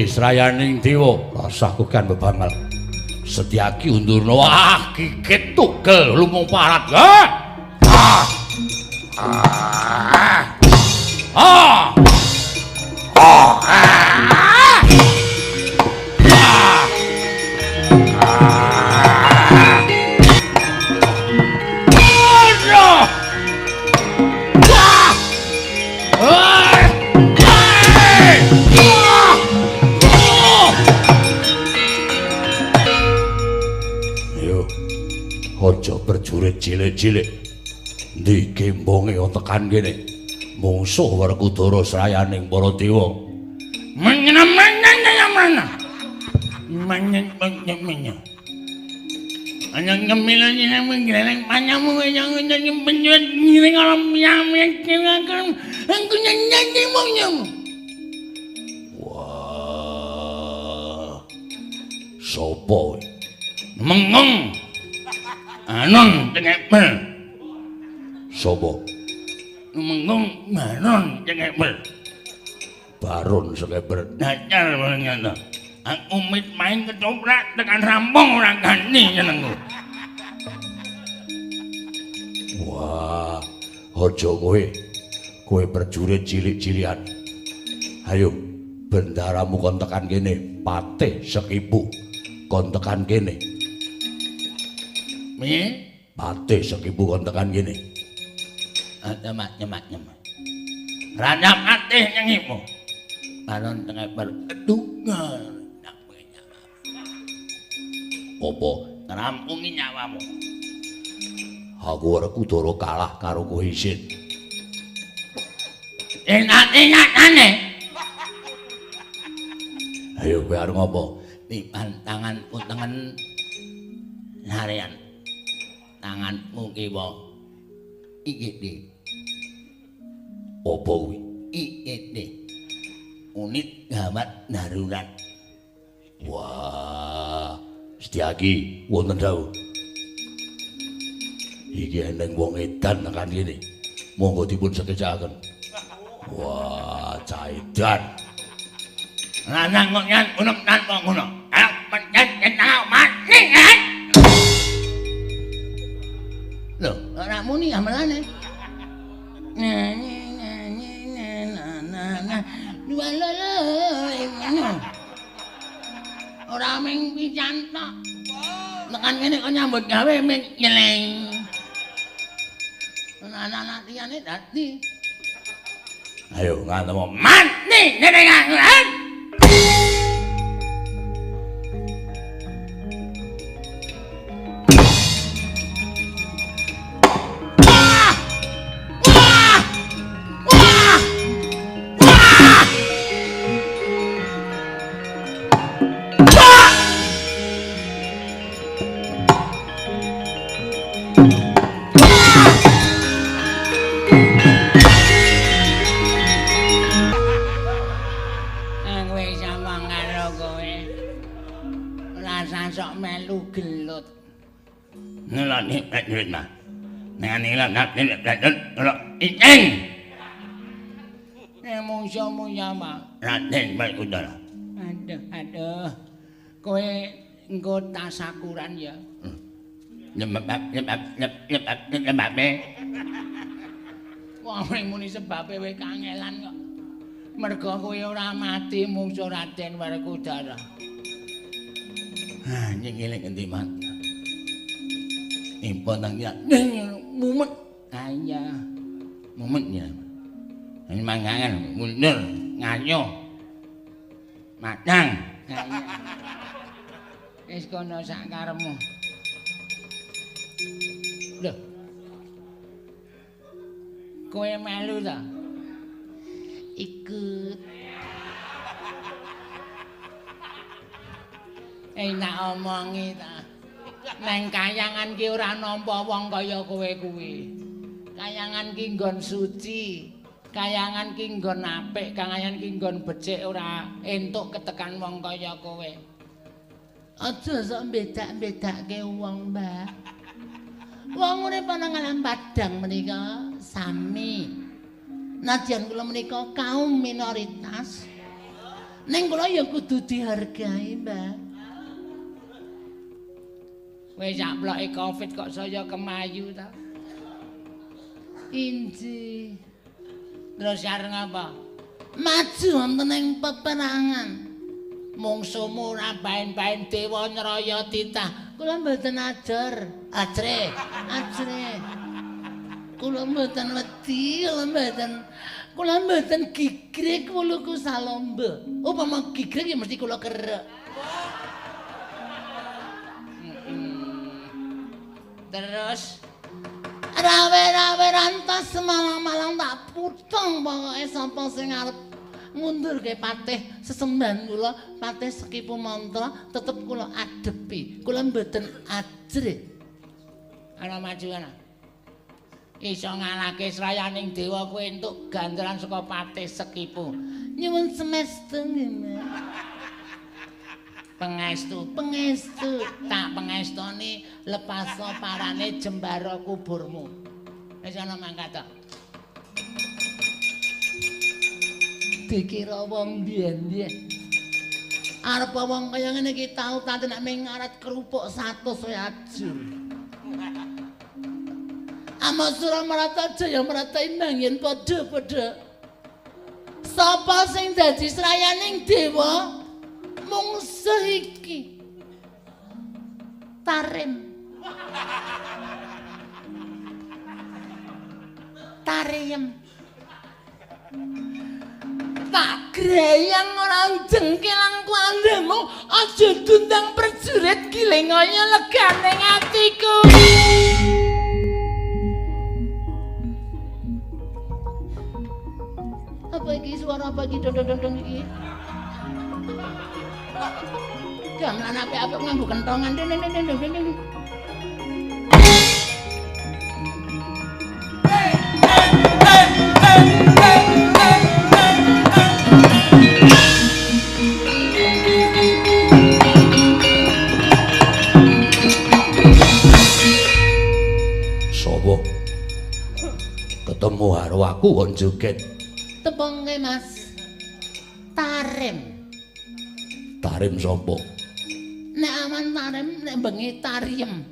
Srayaning dewa rasahku kan bebangal. Setyaki undurna wah gigit tugel lumung parat. Aja berjurit cilik-cilik. Ndi kembonge tekan kene. Mungsuh Werkudara srayaning para dewa. Ana ngemilan yen ngreleng panyamu yang penjuan ngiring alam yang kewakan aku nyanyi monyamu. Wah. Sopo? Mengong. Anon tengepel. Sopo? Mengong anon tengepel. Baron Sekeber. Dacar ngono. Aku main ketoprak tekan rampung ora gani jenengku. Wah, aja kowe berjurit cilik-cilikan. Ayo, bendaramu kon tekan kene, Patih Sekipu. Kon tekan kene. Piye? Patih Sekipu kon tekan kene. Nyemak. Rada Patih nyengimu. Baron tengah berdungan. Apa? Ngrampungi nyawamu. Aku Werkudara kalah karo kowe isin. Enak-enakane. Ayo kowe arep ngopo? Tiban tanganku tengen harian. Tanganmu kiwa. Iki di. Apa kuwi? Iki di. Unit gawat darurat. Wah, Setyaki wonten dawuh. Iki eneng wong edan tekan kene. Monggo dipun sekejakaken. Wah, caidan. Lanang kok nyan unep tanpa ngono. Ayo pencet kenal mati kan. Lho, ora muni amelane. Ora ming pisan tok. Tekan kene kok nyambut gawe ming nyeleng. Anak-anak liyane dadi. Ayo ngantemu. Mati nenengan. Raden Werkudara. Aduh. Kowe engko tasakuran ya. Nyebab. Wong muni sebabe kowe kangelan kok. Merga kowe ora mati mungsuh Raden Werkudara. Ah, nyengileng endi mat. Impon nang ya. Mumet. Ah iya. Mumet ya. Ini mangangan mundur ngayo. Madang. Wis kono sak karepmu. Lho. Kowe melu ta? Ikut. Enak omongi ta. Neng kayangan ki ora nampa wong kaya kowe kuwi. Kayangan ki nggon suci. Kayangan ki nggon apik, kayangan ki nggon becik ora entuk ketekan wong kaya kowe. Aja sok bedak-bedakke wong, Mbak. Wong urip ana ngalam padang menika sami. Najan kula menika kaum minoritas. Ning kula ya kudu dihargai, Mbak. Wis sak ploke Covid kok saya kemayu ta. Inji. Terus areng apa? Maju wonten ing peperangan. Mungsuhmu ora baen-baen dewa nyraya titah. Kula mboten ajar. Ajre. Kula mboten wedi, kula mboten gigrik wuluku salomba. Upama gigrik ya mesti kula kerek. Terus rawe-rawe rantas malang-malang tak putong pokoke sapa sing arep ngundurke patih sesembahan kula patih Sekipu Mantra tetep kula adepi. Kula mboten ajrih. Ana maju ana. Iso ngalahke Srayaning Dewa kowe entuk ganjaran saka patih Sekipu. Nyuwun semesta nggih. Pengestu tak pengestoni lepaso parane jembara kuburmu. Wis ana mangkat. Dikira wong biyen-biyen. Arep wong kaya ngene iki tau tak nek ngarat kerupuk 100 kaya ajur. Amasura marata jaya marata imbang yen padha-padha. Sapa sing dadi Srayaning Dewa? Mungsuh iki Tarim tak greyang ora jengkelang kuandemu aja dundang prajurit gilengaya legane atiku. Apa iki suara apa iki dodong-dodong iki? Gamelan apik-apik nganggo kentongan. Sopo? Ketemu karo aku kon joget. Tepungke Mas. Tarim. Tarim sopo? Nek aman tarim, nek bengi tariem.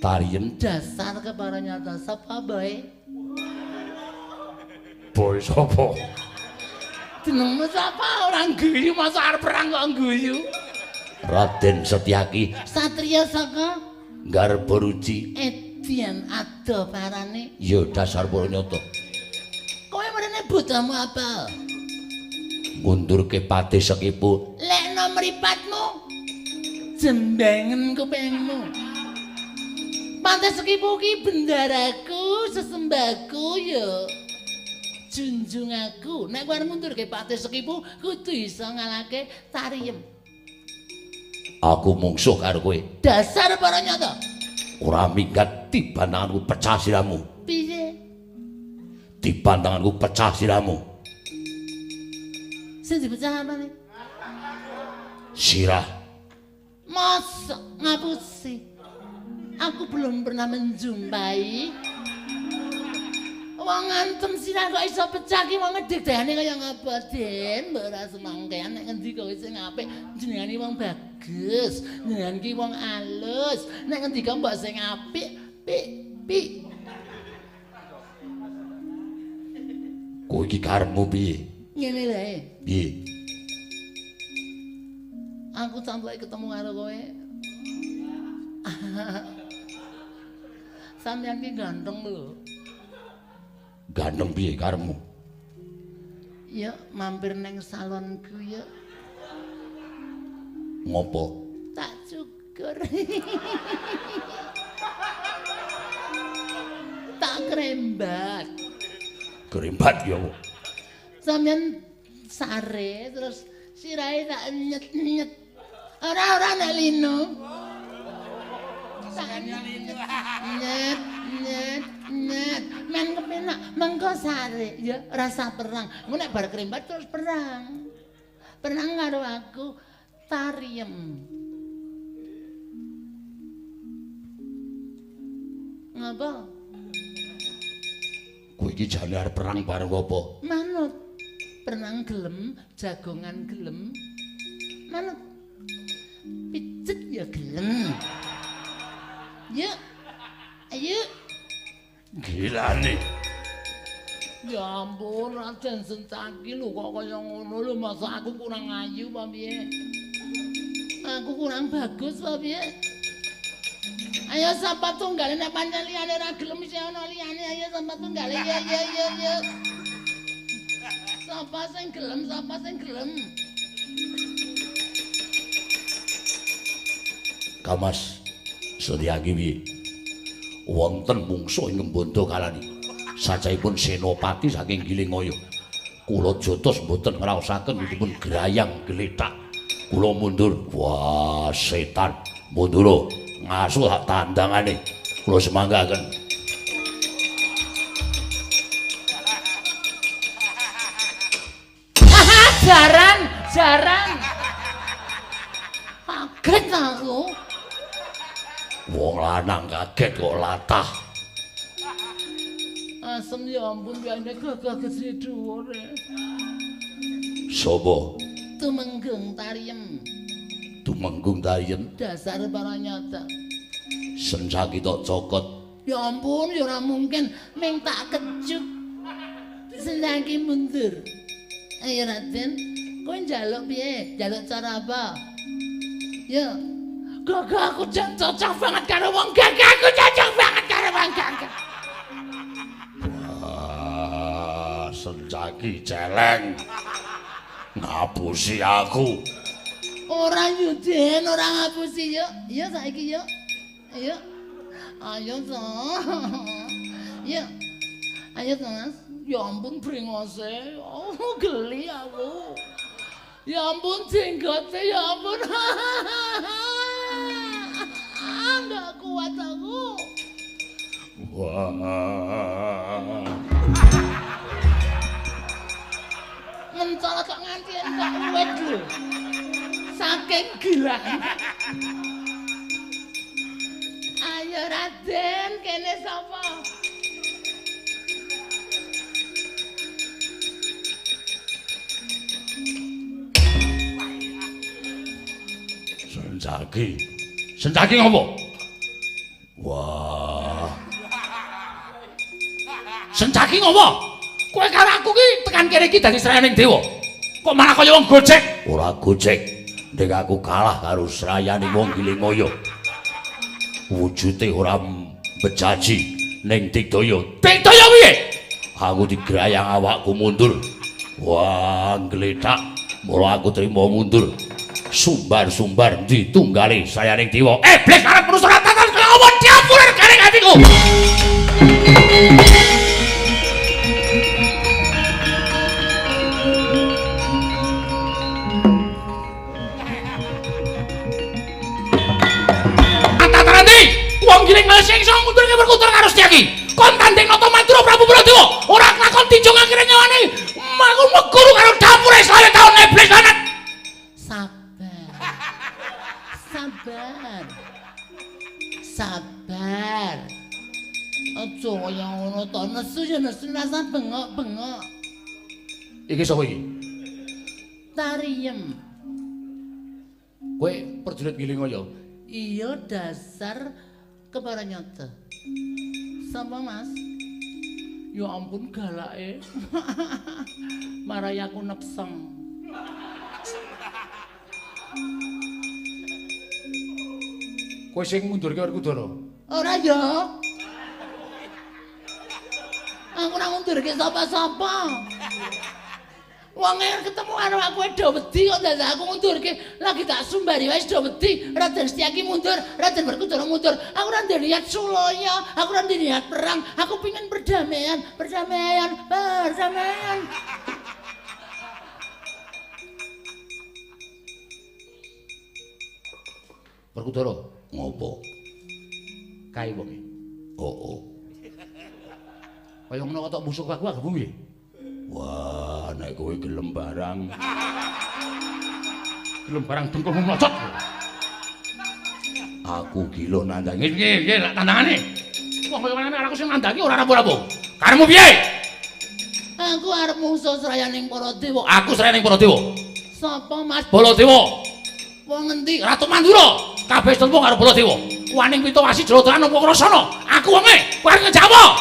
Tariem Dasar kepara nyata sapa bae? boy sopo? Jenengmu sapa? Ora guyu masa arep perang kok guyu. Raden Setyaki Satria saka Garbaruci. Edian ado parane. Ya dasar Puranyata. Kowe mrene budhamu apa? Ngundurke patih Sekipu. Lekno mripatmu. Jembengen kupingmu. Patih Sekipu ki bendaraku, sesembahku ya. Junjung aku. Nek kowe arep ngundurke patih Sekipu kudu iso ngalahke Tariem. Aku mungsuh karo kowe. Dasar Paranyata. Ora minggat tibantanganku pecah siramu. Piye? Tibantanganku pecah siramu. Sing dipecah apa nih? Sirah. Masa ngapusi? Aku belum pernah menjumpai wong ngantem sirah kok iso pecah ki wong ngedegdehane kaya ngapa, Den? Mbok ora semangkean nek ngendi kowe sing apik jenengane wong bagus, jenengan ki wong alus. Nek ngendi kok mbok sing apik, pik. Kowe iki karepmu piye? Ngene wae. Piye? Aku sampai ketemu karo kowe. Sampeyan ki ganteng lho. Ganteng piye karepmu? Ya mampir neng salonku ya. Ngopo? Tak cukur. Tak krembat. Krembat ya. Sampeyan sare terus sirahe tak nyet-nyet. Ora nek lino. Nyet. Men kepenak mengko sare ya rasa perang. Engko nek bar krembat terus perang. Perang karo aku Tariem. Ngapa? Kowe iki jane arep perang bareng apa? Manut. Perang gelem, jagongan gelem. Manut. Pijet ya gelem. Yuk. Ayo. Gilane. Ya ampun, Raden Setyaki lho kok kaya ngono lho, masa aku kurang ayu apa piye? Aku kurang bagus apa piye? Ayo sapa tunggale nek pancen liyane ra gelem isih ana liyane, ayo sapa tunggale ya. Sapa sing gelem? Kamas. Setyaki piye? Wonten mungsuh ing Bondo kalani. Sajaipun senopati saking Gilingaya. Kula jotos mboten ngraosaken pun grayang gletak. Kula mundur. Wah, setan. Mundur ngasuh hak tandangane. Kula semanggaken. Jaran. Kaget aku. Wong lanang kaget kok latah. Asem ya ampun kayane gagah gedhe dhuwure. Sapa? Tumenggung Tariem. Tumenggung Tariem. Dasar Paranyata. Sencaki tok cokot. Ya ampun, ya ora mungkin ming tak kejuk. Sencaki mundur. Ayo Raden, kowe njaluk piye? Njaluk cara apa? Ya. Gagah aku cocok banget karo wong gagah, aku cocok banget karo wong gagah. Wah, Sencaki celeng. Ngapusi aku. Ora Yuden, ora ngapusi yo. Iya saiki yo. Ayo. Ayo to. Yo. Ayo to Mas. Ya ampun bringose. Oh, geli aku. Ya ampun jenggote, ya ampun. Enggak kuat aku. Wah. Mencol kok nganti entek wet lho. Saking gila. Ayo Raden, kene sapa? Sencaki ngopo? Wah. Sencaki ngopo? Kowe karo aku ki tekan kene iki dadi srayaning dewa. Kok malah kaya wong gojek? Ora gojek. Nek aku kalah karo srayaning wong Gilingaya. Wujude ora bejaji ning Digdaya. Digdaya piye? Aku digrayang awakku mundur. Wah, gletak. Mula aku trimo mundur. Sumbar-sumbar ditunggale sayaning dewa. Blek arep menusa tatan kelawan diampulir garing atiku. Atatarandi, wong Gilingaya sing iso mundurke perkutur karo Setyaki. Kon tanding nata Mandura Prabu Baladewa. Ora kelakon tinjung akhire nyawane. Aku meguru karo dapure saya taun neblek banget. Sabar. Aja kaya ngono to, nesu ya nesu rasa bengok-bengok. Iki sapa iki? Tariem. Kowe prajurit Gilingaya. Iya dasar Keparanyata. Sapa Mas? Ya ampun galake. Marai aku nekseng. Kowe sing mundurke Werkudara. Ora ya. Aku ora mundurke sapa-sapa. Wong ketemu karo aku do wedi kok dadak aku mundurke. Lagi tak sumbari wis do wedi. Raden Setyaki mundur, Raden Werkudara mundur. Aku ora ndek niat sulaya, aku ora ndek niat perang. Aku pengin perdamaian. Werkudara, Ngopo? kae wonge. Oh. Kaya ngono kok musuh aku agak piye? Wah, nek kowe gelem barang. Gelem barang dengkulmu mlocot. Aku gila nandangi. Piye lak tandangane? Wong kaya ngene aku sing nandangi ora rampung-rampung. Karemu piye? Aku arep musuh srayaning para dewa. Aku srayaning para dewa. Sapa Mas? Baladewa. Wong ngendi? Ratu Mandura. Kabeh tumpung karo Baladewa. Waning Pitawasi Jolodoran apa Krasana. Aku wonge, kowe arep ngejawab.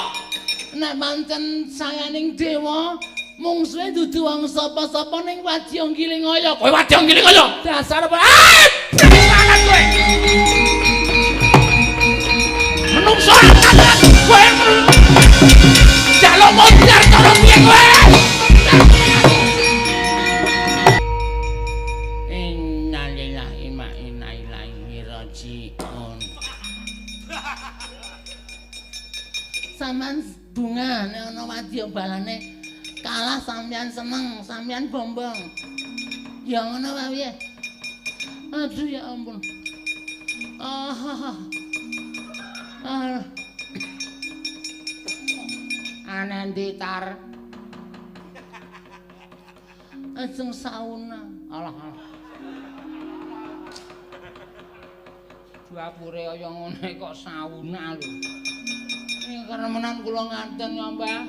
Nek pancen sayaning dewa, mungsuhe dudu wong sapa-sapa ning Wadyang Gilingaya. Kowe Wadyang Gilingaya. Dasar apa? Tangan kowe. Menungso tangan kowe. Jaluk mondar cara piye kowe? Innalillahi wa inna ilaihi raji'un. Sampeyan bunga nek ana wadya balane kalah sampeyan seneng, sampeyan bombong. Ya ngono wae piye? Aduh ya ampun. Anandi tar. Ajeng sauna. Alah. Dapure kaya ngene kok sauna lho. Ing karemenan kula ngaten ya, Mbah.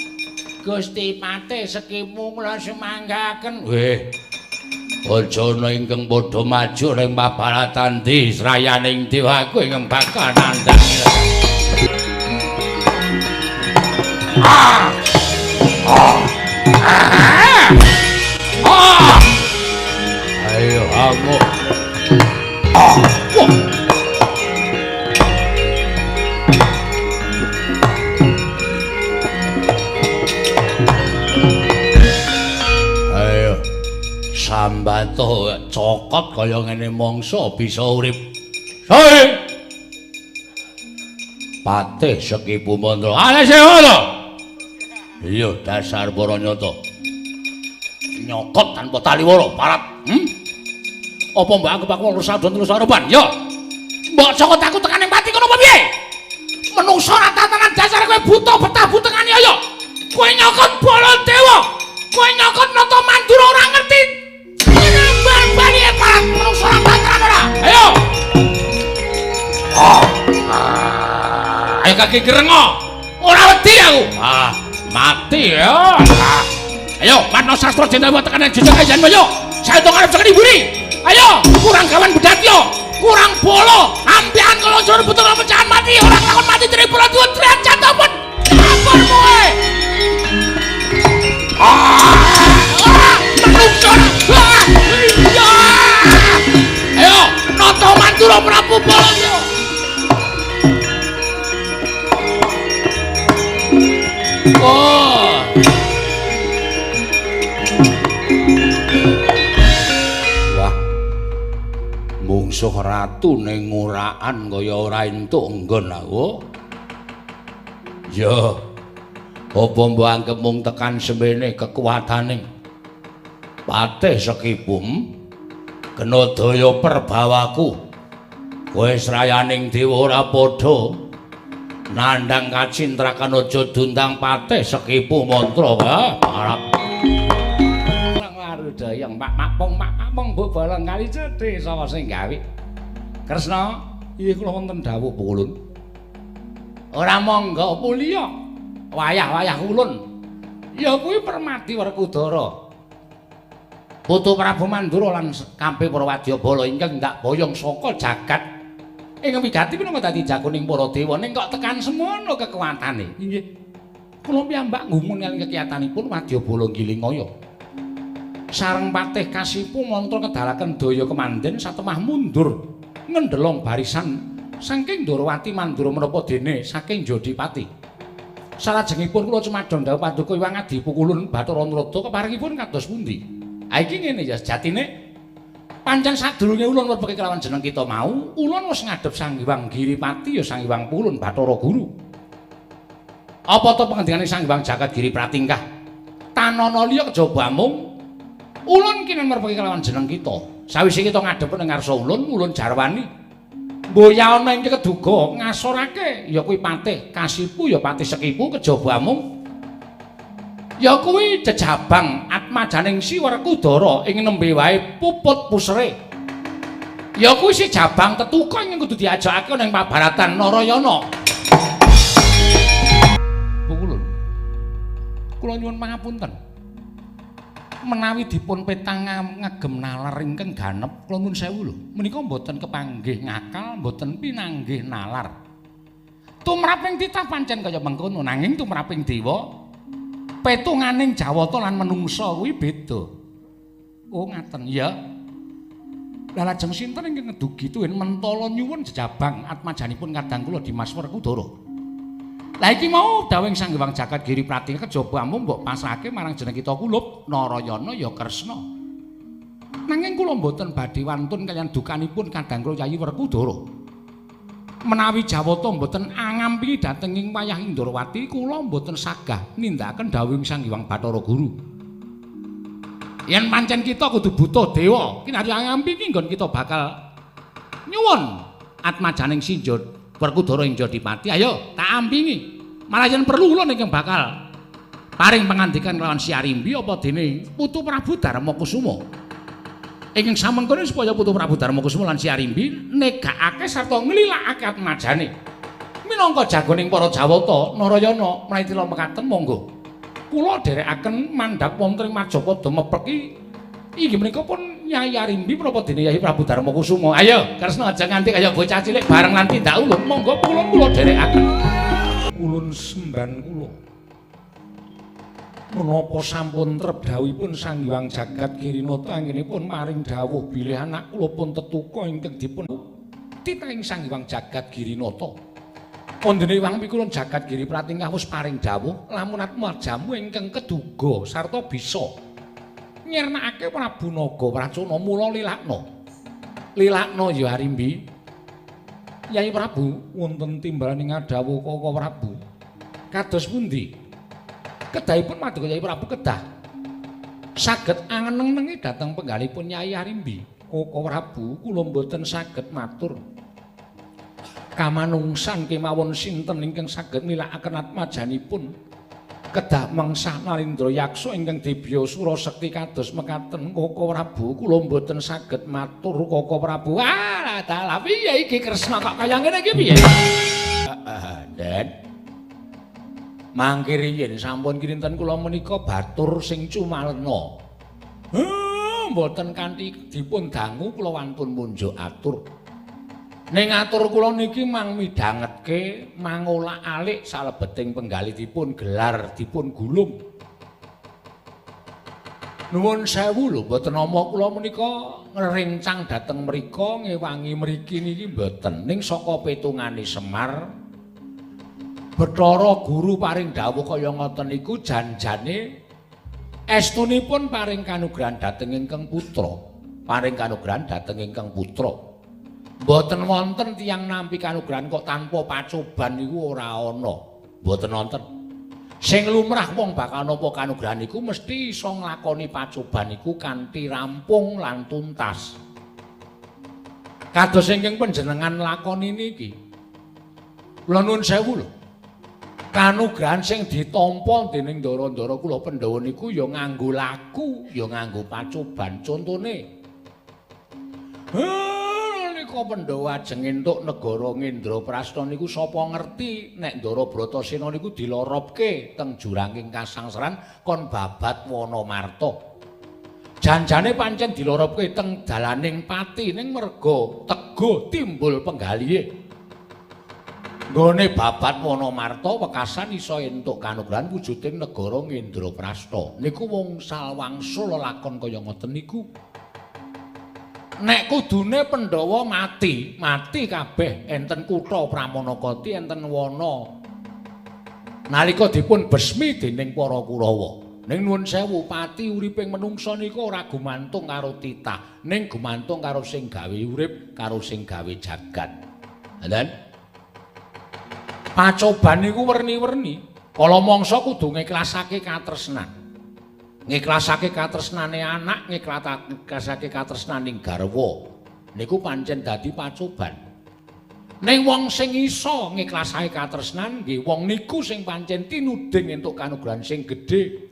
Gusti Patih Sekipu kula semanggaken. Weh. Aja ana ingkang padha maju ning pabaratan di srayaning dewa aku ingkang bakal nandhang. Ayo kamu. Sambato cokot kaya ngene mangsa bisa urip. Sae. Patih Sekipu Mantra. Ana sewono. Iya dasar para nyata. Nyokot tanpa taliwara parat. Apa mbak anggap aku wong sadon terus arepan? Ya. Mbok cokot aku tekan ning pati kono apa piye? Menungso ra tatanan dasar kowe buta betah butengane ya. Kowe nyokot Baladewa. Kowe nyokot Nata Mandura ora ngerti. Bali parat menungso ra tatanan ora. Ayo. Ayo kaki gerengo. Ora wedi aku. Mati ya. Ayo, Matno Sastra Jenderal tekanan jejak kajian ayo. Saya tong arep sekali buri. Ayo, kurang kawan bedatyo, kurang bolo, ampian kalau jor butuh pecahan mati, orang takon mati dari bola dua derajat ampun. Ampun kowe. Menungson. Iya. Ayo, Nata Mandura Prabu Baladewa. Wah. Mungsuh ratu ning nguraan kaya ora entuk nggon aku. Ya. Apa mbok anggap mung tekan semene kekuwataning Patih Sekipu? Kena daya perbawaku. Kowe srayaning dewa ora padha nandhang kacintrakan aja dundang Patih Sekipu Mantra wae parap. Larudayang Pak Makpong mbok baleng kali cedhe sapa sing gawe? Kresna, iya kula wonten dawuh Pukulun. ora monggo puliya. Wayah-wayah ulun. Ya kuwi Permati Werkudara. Putu Prabu Mandura lan kampe para wadyabala ingkang ndak boyong saka jagat. Ing wigati minangka dadi jagoning para dewa ning kok tekan semono kekuwatane. Inggih. Kula piyambak ngumun kaliyan kekiyatanipun wadyabala Gilingaya. Sareng Patih Kasipu Mantra kedalaken daya kemanden satemah mundur ngendelong barisan saking Ndarawati Mandura menapa dene saking Jodipati. Salajengipun kula cumadhong dawuh paduka Hyang Adi Pukulun Bathara Nrada keparingipun kados pundi? Ha iki ngene ya jatine pancen sadurunge ulun mlebet kelawan jeneng kita mau, ulun wis ngadhep Sang Hyang Giripati ya Sang Hyang Pulun Bathara Guru. Apa to pangendikane Sang Hyang Jagat Giripati kah? Tanana liya kejaba amung ulun kinen mlebet kelawan jeneng kita. Sawise kita ngadhep ning ngarsa ulun jarwani mboya ana ing keduga ngasorake ya kuwi Patih Kasipu ya Patih Sekipu kejaba amung ya kuwi jejabang atmajaning Si Werkudara ing nembe wae puput pusere ya kuwi si jabang tetuka ing kudu diajakake ning pabaratan Narayana. Pukulun kula nyuwun pangapunten menawi dipun petang ngagem nalar ingkang ganep kula nuwun sewu lho menika mboten kepanggih ngakal mboten pinanggih nalar tumraping titah pancen kaya mengkono nanging tumraping dewa petunganing jawata lan menungsa kuwi beda. Oh ngaten ya. Lah lajeng sinten ingkang ngedugi tuwin mentala nyuwun jejabang atmajanipun kadang kula Dimas Werkudara. Lah iki mau dawuh Sang Hyang Jagat Giripati kejaba amung mbok pasrahake marang jeneng kita kulup Narayana ya Kresna. Nanging kula mboten badhe wantun kaliyan dukanipun kadang kula Yayi Werkudara. menawi Jawata mboten angampingi dhateng ing wayah Indrawati kula mboten sagah nindakaken dawuhing Sang Hyang Bathara Guru. Yen pancen kita kudu butuh dewa, kinarya angampingi nggon kita bakal nyuwun atmajaning Sinja Werkudara ing Jodipati. Ayo tak ampingi. Malah yen perlu kula niki bakal paring pangandikan lawan Si Arimbi apa dene Putu Prabu Darmakusuma. Ing samengkene supaya Putu Prabu Darmakusuma lan Si Arimbi negakake sarta nglilakake atmajane. Minangka jagoning para Jawata Narayana mrayitila mekaten monggo. Kula dherekaken mandhap wonten ing Majapada mepeki inggih menika pun Nyai Arimbi menapa dene Nyai Prabu Darmakusuma. Ayo Kresna aja nganti kaya bocah cilik bareng lan tindak ulun. Monggo kula dherekaken. Ulun semban kula. Menapa sampun trep dawuhipun Sang Hyang Jagat Girinata anggenipun maring dawuh bilih anak kula pun tetuka ingkang dipun titahing Sang Hyang Jagat Girinata. Wondene wang pikulun Jagat Giri Pratingkah wis paring dawuh lamun atmajamu ingkang keduga sarta bisa nyernakake Prabu Naga Pracana mula lilakna. Lilakna ya Arimbi. Yai Prabu wonten timbalaning dawuh Kaka Prabu. Kados pundi? Kedahipun maduka Yai Prabu kedah saged angen-engengi dhateng penggalipun Nyai Arimbi. Kaka Prabu kula mboten saged matur kamanungsan kemawon sinten ingkang saged nilakaken atmajanipun kedah mengsah Nalindra Yaksa ingkang dibya Sura Sekti kados mekaten. Kaka Prabu kula mboten saged matur Kaka Prabu. Ah, dalah piye iki Kresna kok kaya ngene iki piye? Den. Mangke riyin sampun kinten kula menika batur sing cumalena. Mboten kanthi dipun dangu kula wantun munjuk atur. Ning atur kula niki mang midhangetke mangolak-alik salebeting penggalipun gelar dipun gulung. Nuwun sewu lho, mboten nama kula menika ngrencang dhateng mrika ngewangi mriki niki mboten. Ning saka petungane Semar Bathara Guru paring dawuh kaya ngoten niku janjane estunipun paring kanugrahan dhateng ingkang putra. Paring kanugrahan dhateng ingkang putra. Mboten wonten tiyang nampi kanugrahan kok tanpa pacoban niku ora ana. Mboten wonten. Sing lumrah wong bakal nampa kanugrahan niku mesti iso nglakoni pacoban niku kanthi rampung lan tuntas. Kados ingkang panjenengan lakoni niki. Kula nuwun sewu lho. Kanugrahan sing ditampa dening ndara-ndara kula Pandhawa niku ya nganggo laku, ya nganggo pacoban. Contone nika Pandhawa ajeng entuk negara Ngendraprasta niku sapa ngerti nek Ndara Bratasena niku diloropke teng juranging kasangsaran kon babat Wanamarta. Janjane pancen diloropke teng dalaning pati ning merga tego timbul penggalihe. Nggone babat Wanamarta wekasan iso entuk kanugrahan wujuding negara Ngendraprasta. Niku wong salwangsul lakon kaya ngoten niku. Nek kudune Pandhawa mati kabeh enten kutha Pramanakati enten wana nalika dipun besmi dening para Kurawa. Ning nuwun sewu pati uriping menungsa niku ora gumantung karo titah, ning gumantung karo sing gawe urip, karo sing gawe jagat. Ngoten. Pacoban niku werni-werni. Kala mangsa kudu ngiklasake katresnan. Ngiklasake katresnane anak, ngiklasake katresnaning garwa. Niku pancen dadi pacoban. Ning wong sing iso ngiklasake katresnan nggih wong niku sing pancen tinuding entuk kanugrahan sing gedhe.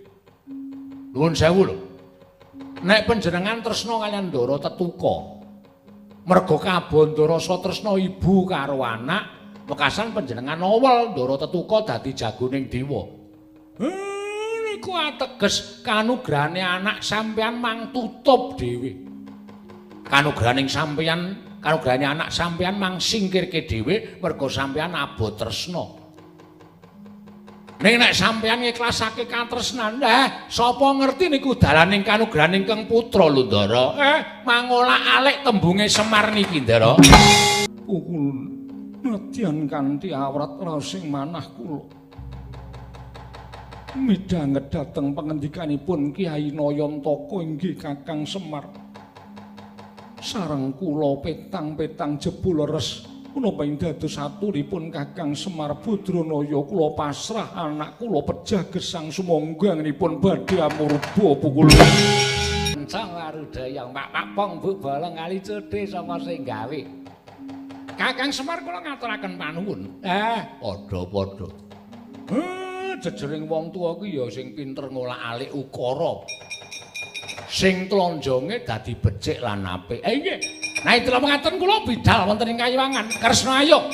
Nuwun sewu lho. Nek panjenengan tresna kaliyan Ndara Tetuka, merga kabandara tresna ibu karo anak, wekasan panjenengan awal Ndara Tetuka dadi jagoning dewa. Niku ateges kanugrahane anak sampeyan mang tutup dhewe. Kanugrahane sampeyan, kanugrahane anak sampeyan mang singkirke dhewe merga sampeyan abot tresna. Ning nek sampeyan ngiklasake katresnan, sapa ngerti niku dalaning kanugrahan ingkang putra lho Ndara. Mangolak-alik tembunge Semar niki Ndara. Pukul nadyan kanthi awrat raosing manah kula. Midhanget dhateng pangendikanipun Kyai Nayantaka inggih Kakang Semar. Sareng kula petang-petang jebul res Punapa ing dados aturipun Kakang Semar Badranaya kula pasrah anak kula pejah gesang sumangganipun badhe amurba pukul. Sang Warudayang Pak Pong Bu Bolong kali cedhe sapa sing gawe. Kakang Semar kula ngaturaken panuwun. Padha-padha. Jejering wong tuwa kuwi ya sing pinter ngolah-alik ukara. Sing tlonjonge dadi becik lan apik. Nggih. Nah, itulah mengaten kula bidhal wonten ing Kayuwangan. Kresna ayo.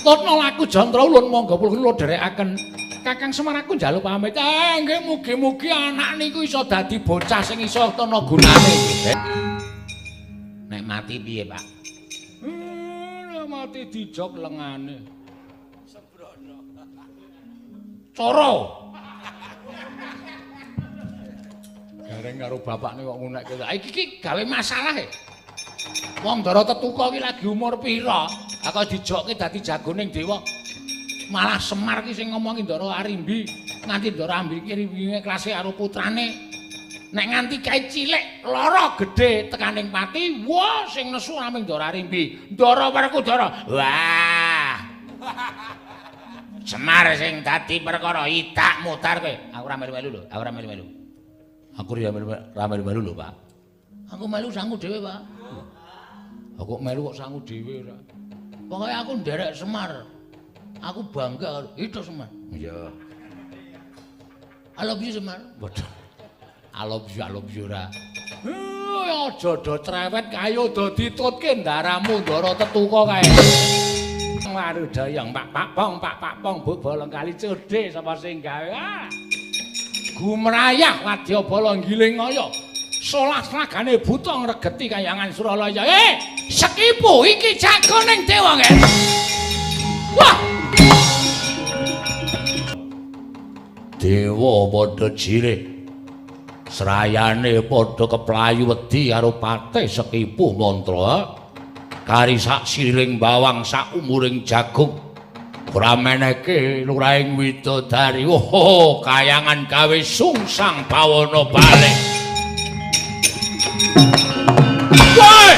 Tutna laku Jandra Ulun monggo kula dherekaken. Kakang Semar aku njaluk pamit. Nggih mugi-mugi anak niku iso dadi bocah sing iso tana gunane. Nek mati piye, Pak? Nek mati dijog lengane. Sembrono. Coro. Gareng karo bapakne kok ngunekke. Iki gawe masalah e. Wong Ndara Tetuka iki lagi umur pira? Kok dijokke dadi jagoning dewa. Malah Semar ki sing ngomongi Ndara Arimbi, nganti Ndara Arimbi ki klase karo putrane. Nek nganti kae cilik lara gedhe tekaning pati, wah sing nesu namung Ndara Arimbi. Ndara Werkudara. Wah. Semar sing dadi perkara itak mutar kowe. Aku ora melu-melu lho, aku ora melu-melu. Aku ora melu-melu lho, Pak. Aku melu sangu dhewe, Pak. Aku melu kok sangu dhewe ora. Pokoke aku nderek Semar. Aku bangga karo itu Semar. Iya. I love you Semar. Waduh. I love you ora. Aja do cerewet kayo do ditutke ndaramu Ndara Tetuka kae. Warudayang Pak Pong Bu Bolong kali cedhe sapa sing gawe. Gumrayah wadyabala nggilingaya. Solas ragane buta ngregeti Kayuwangan Suralaya. Sekipu iki jagoning dewa nggih. Wah. Dewa padha cilik. Srayane padha keplayu wedi karo patih Sekipu mantra. Kari sak siring bawang sak umuring jagung. Ora meneke luraing widodari. Kayuwangan gawe sungsang bawana balik. Woi!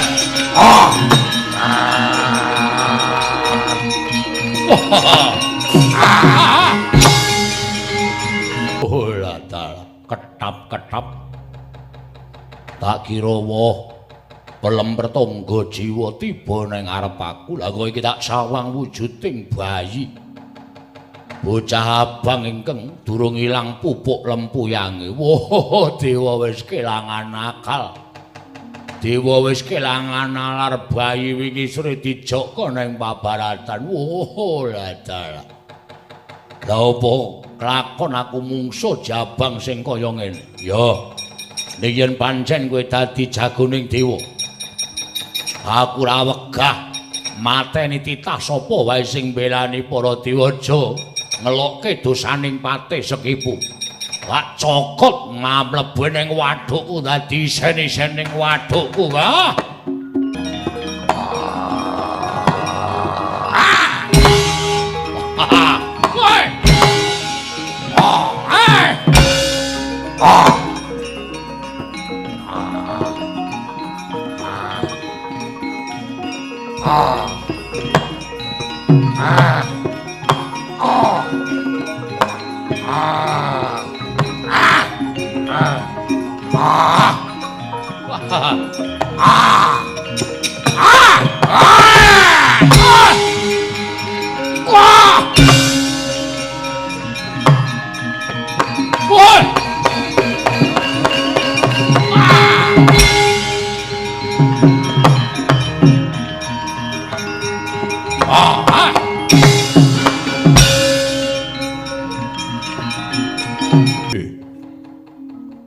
Olah dalah ketap-ketap. Tak kira woh pelem pertangga jiwa tiba ning arep aku. Lah kok iki tak sawang wujuding bayi. Bocah abang ingkang durung ilang pupuk lempuyange. Wah, dewa wis kelangan akal. Dewa wis kelangan nalar bayi wingi sore dijoko ning pabaratan. Lah dalah. Lah opo kelakon aku mungsuh jabang sing kaya ngene? Ya. Nek yen pancen kowe dadi jagoning dewa. Aku ora wegah mateni titah sapa wae sing mbelani para dewaja ngelokke dosaning patih Sekipu. Lak cokot mlebu ning wadukku dadi isen-isen ning wadukku ka. Woi.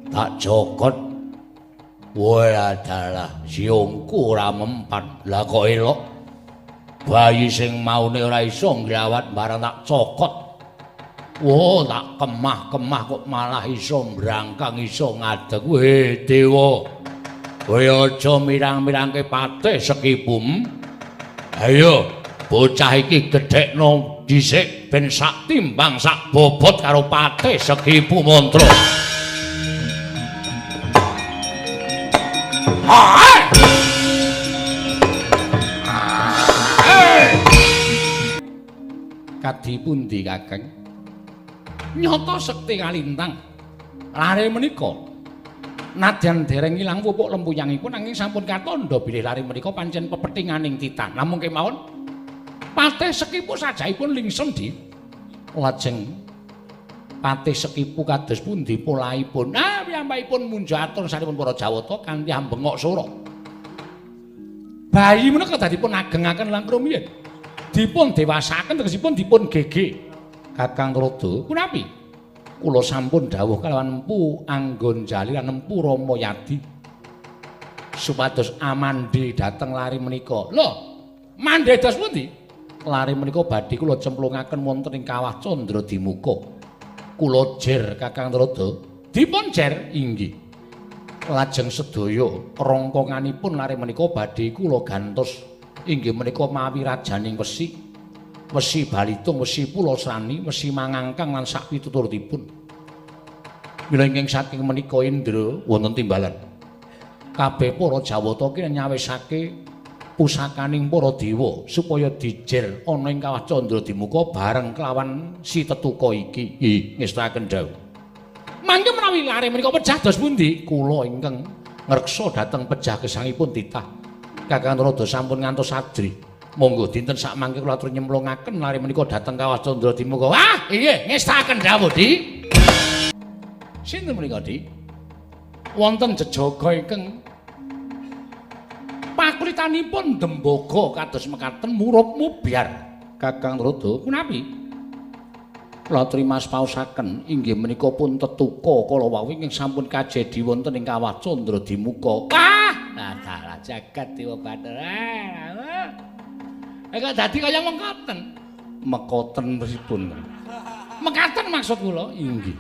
Tak jokot. Woe adalah siungku ora mempan. Lah kok elok. Bayi sing maune ora iso nggrawat barang tak cokot. Wah, tak kemah-kemah kok malah iso mbrangkang iso ngadeg. Weh, dewa. Kowe aja mirang-mirangke patih Sekipu. Ayo, bocah iki gedhekno dhisik ben sak timbang sak bobot karo patih Sekipu mantra. Hey! Kadi pundi Kakang? Nyata sekti kalintang. Lare menika nadyan dereng ilang pupuk lempuyangipun nanging sampun katandha bilih lare menika pancen pepethinganing titah. Namung kemawon patih sekipu sajaipun lingsem di lajeng patih sekipu kados pundi polaipun. Piyambakipun munjatur sanipun para Jawata kanthi ambengok sura. Bayi menika dadipun agengaken lan rumiyin. Dipun dewasakaken tegesipun dipun gege. Kakang Rada, punapi? Kula sampun dawuh kalawan Empu Anggon Jali lan Empu Ramayadi supados amandhe dhateng lare menika. Lho, mandhe dos pundi? Lare menika badhe kula cemplungaken wonten ing Kawah Candra Dimuka. Kula jer Kakang Rada. Dipun jer inggih. Lajeng sedaya rongkonganipun lare menika badhe kula gantos inggih menika mawi rajaning wesi. Wesi Balitung, wesi Pulasrani, wesi Mangangkang lan sak pituturipun. Mila ingkang saking menika Indra wonten timbalan. Kabeh para Jawata ki nyawisake pusakaning para dewa supaya dijer ana ing Kawah Candra Dimuka bareng kelawan si tetuka iki. Ngestaken dawuh. Mangke menawi lare menika pejah dos pundi? Kula ingkang ngreksa dhateng pejah gesangipun titah. Kakang Rada sampun ngantos adri. Monggo dinten sak mangke kula atur nyemplungaken lare menika dhateng Kawah Candra Dimuka. Inggih, ngestaken dawuh, Di. Sinten menika, Di? Wonten jejaga ingkang pakulitanipun dembaga kados mekaten murup mubyar. Kakang Rada, punapi? Kula trimas pausaken inggih menika pun tetuka kala wau ingkang sampun kajedi wonten ing Kawah Candra Dimuka. Dalah jagat Dewa Bathara. Kok dadi kaya mengkoten? Mengkoten pripun? Mekaten maksud kula? Inggih.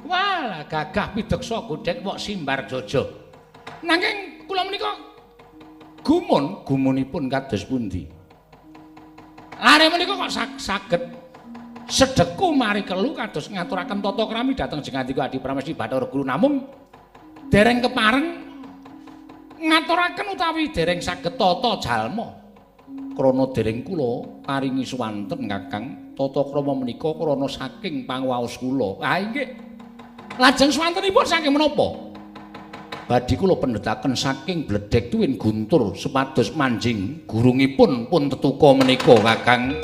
Walah gagah pideksa godhek wok simbar jaja. Nanging kula menika gumunipun kados pundi? Lare menika kok saged sedheku mari kelu kados ngaturaken tata krami dhateng Jengandika Adi Pramesti Bathara Guru namung dereng kepareng ngaturaken utawi dereng saged tata jalma. Krana dereng kula paringi suwanten Kakang tata krama menika krana saking panguwaos kula. Inggih. Lajeng suwantenipun saking menapa? Badhe kula pendhetaken saking Bledhek Tuwin Guntur supados manjing gurungipun pun tetuka menika Kakang.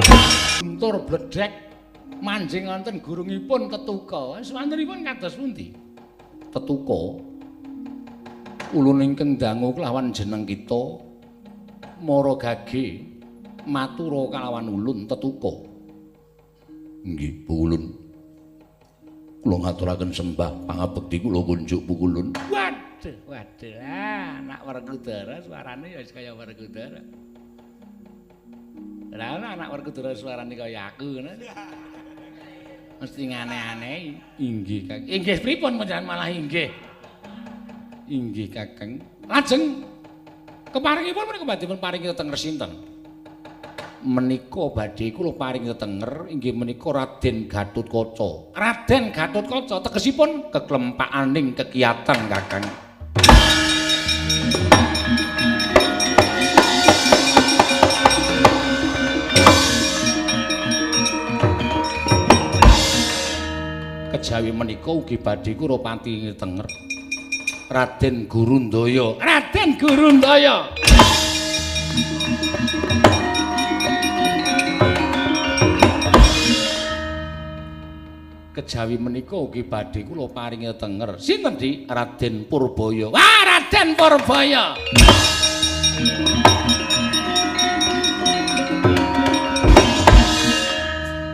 Guntur Bledhek manjing wonten gurungipun tetuka. Suwantenipun kados pundi? Tetuka ulun ingkang dangu kelawan jeneng kita Mara Gage matura kalawan ulun tetuka. Nggih, Bu Ulun. Kula ngaturaken sembah pangabekti kula kunjuk Bu Ulun. Waduh. Anak Werkudara suarane ya wis kaya Werkudara. Lah anak Werkudara suarane kaya aku ngono. Mesti ngane-aneh. Inggih, Kakang. Inggih pripun panjenengan malah inggih. Inggih, Kakang. Lajeng keparingipun menika badhe pun paringi tetenger sinten? Menika badhe kula paringi tetenger inggih menika Raden Gatotkaca. Raden Gatotkaca tegesipun keklempakaning kekiyatan Kakang. Kejawi menika ugi badhe kula paringi tetenger Raden Gurundaya. Raden Gurundaya. Kejawi menika ugi badhe kula paringi tenger. Sinten, Dik? Raden Purbaya. Wah, Raden Purbaya.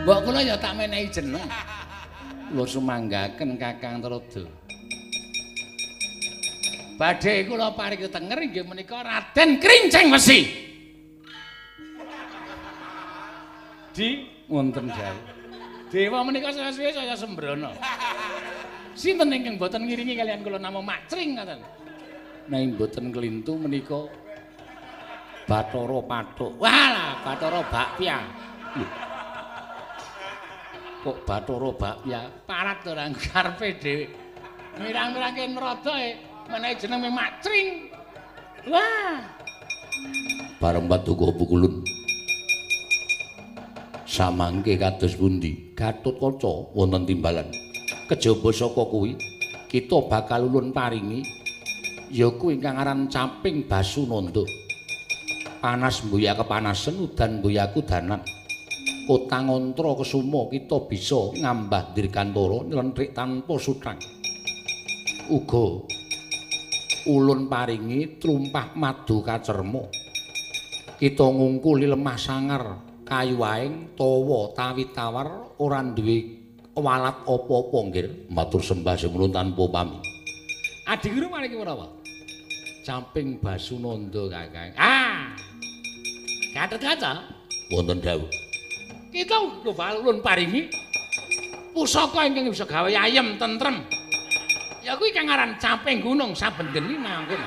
Mbok kula ya tak menehi jeneng. Kula sumanggaken Kakang Rada. Badhe kula paringi tenger inggih menika Raden Krincing Wesi. Di wonten jalu. Dewa menika suwe-suwe saya sembrono. Sinten ingkang boten ngiringi kalian kula nama Macring ngoten. Nanging boten kelintu menika Bathara Pathuk. Walah, Bathara Bakpia. Kok Bathara Bakpia? Parat ora karepe dhewe. Mirang-mirangke Narada menehi jeneng Macring. Wah. Bareng paduka pukulun. Samangke kados pundi? Gatotkaca wonten timbalan. Kejaba saka kuwi kita bakal ulun paringi yaku ingkang aran Caping Basunanda. Panas mbuya kepanasen udan mbuya kudanan. Kotangantra kesuma kita bisa ngambah dirgantara nylentrik tanpa sutang. Uga ulun paringi trumpah madu kacerma. Kita ngungkuli lemah sangar kayu waing tawa tawit-tawar ora duwe walat apa-apa nggih. Matur sembah semono tanpa pami. Adi guru mariki Kurawa. Caping Basunanda Kakang. Gatot-kaca Wonten dawuh. kita ulun paringi pusaka ingkang bisa gawe ayem tentrem. Ya kuwi kang aran Caping Gunung saben geni mangkon.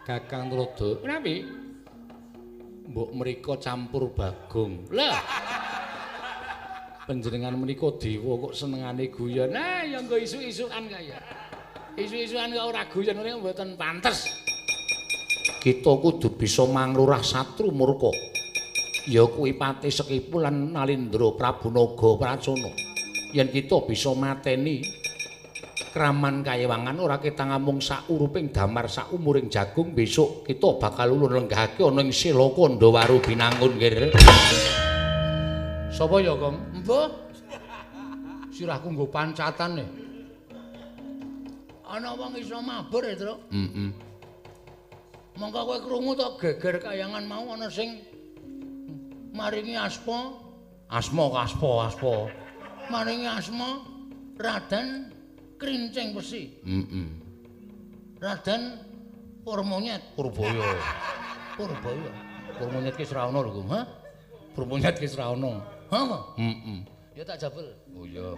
Kakang Trada, Prapi? mbok mriko campur bagong. Lah, Panjenengan menika dewa kok senengane guyon. nah ya nggo isu-isukan kaya. Isu-isukan kok ora guyon ngene mboten pantes. Kita kudu bisa manglurah satru murka. Ya kuwi Pati Sekipu lan Nalindra Prabu Naga Pracana. Yen kita bisa mateni Kraman Kayewangan ora ketang amung sak uruping damar sak umuring jagung, besok kita bakal ulun lenggahake ana ing Silakanda Waru Binangun nggih. Sapa ya, Kang? Mbah. Sirahku nggo pancatane. Ana wong iso mabur ya, Tru? Heeh. Monggo kowe krungu to geger kayangan mau ana sing maringi asma. Asma. Maringi asma Raden Krincing Besi. Heeh. Raden Purmonyet. Purbaya. Purmonyet ki ora ana lho, Gum. Ha? Purmonyet ki ora ana. Ha? Heeh. Ya tak jabel. Oh iya.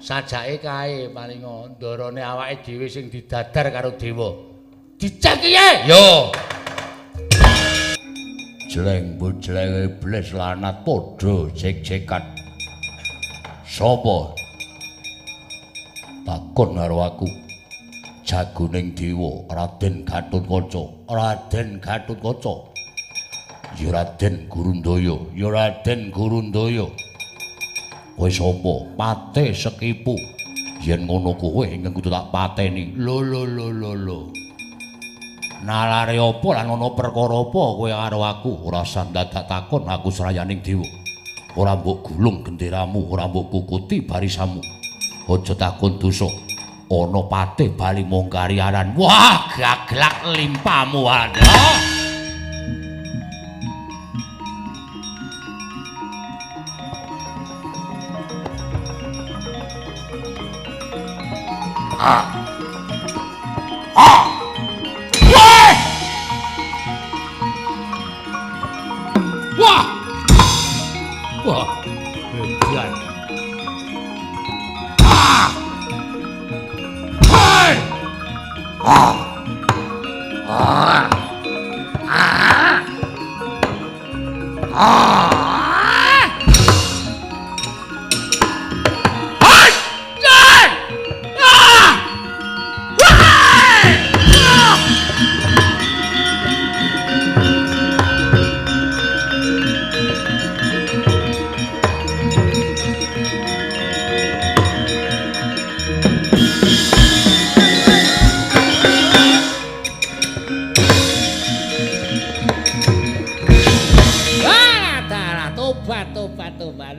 Sajake kae palinga ndarane awake dhewe sing didadar karo dewa. Dicek kiye? Yo. Jleng bojlenge bles lanat padha jek-jekan. Sapa? Takon karo aku. Jagoning dewa Raden Gatotkaca. Raden Gatotkaca. Ya Raden Gurundaya, ya Raden Gurundaya. Kowe sapa? Pati Sekipu. Yen ngono kowe ingkang kudu tak pateni. Lho. Nalare apa lan ana perkara apa kowe karo aku? Ora usah dadak takon, aku serayaning dewa. Ora mbok gulung genderamu, ora mbok kukuti barisamu. Aja takon dosa. Ana patih bali mongkari aran. Wah, gaglak limpamu ana. Wah, hebat. Tobat.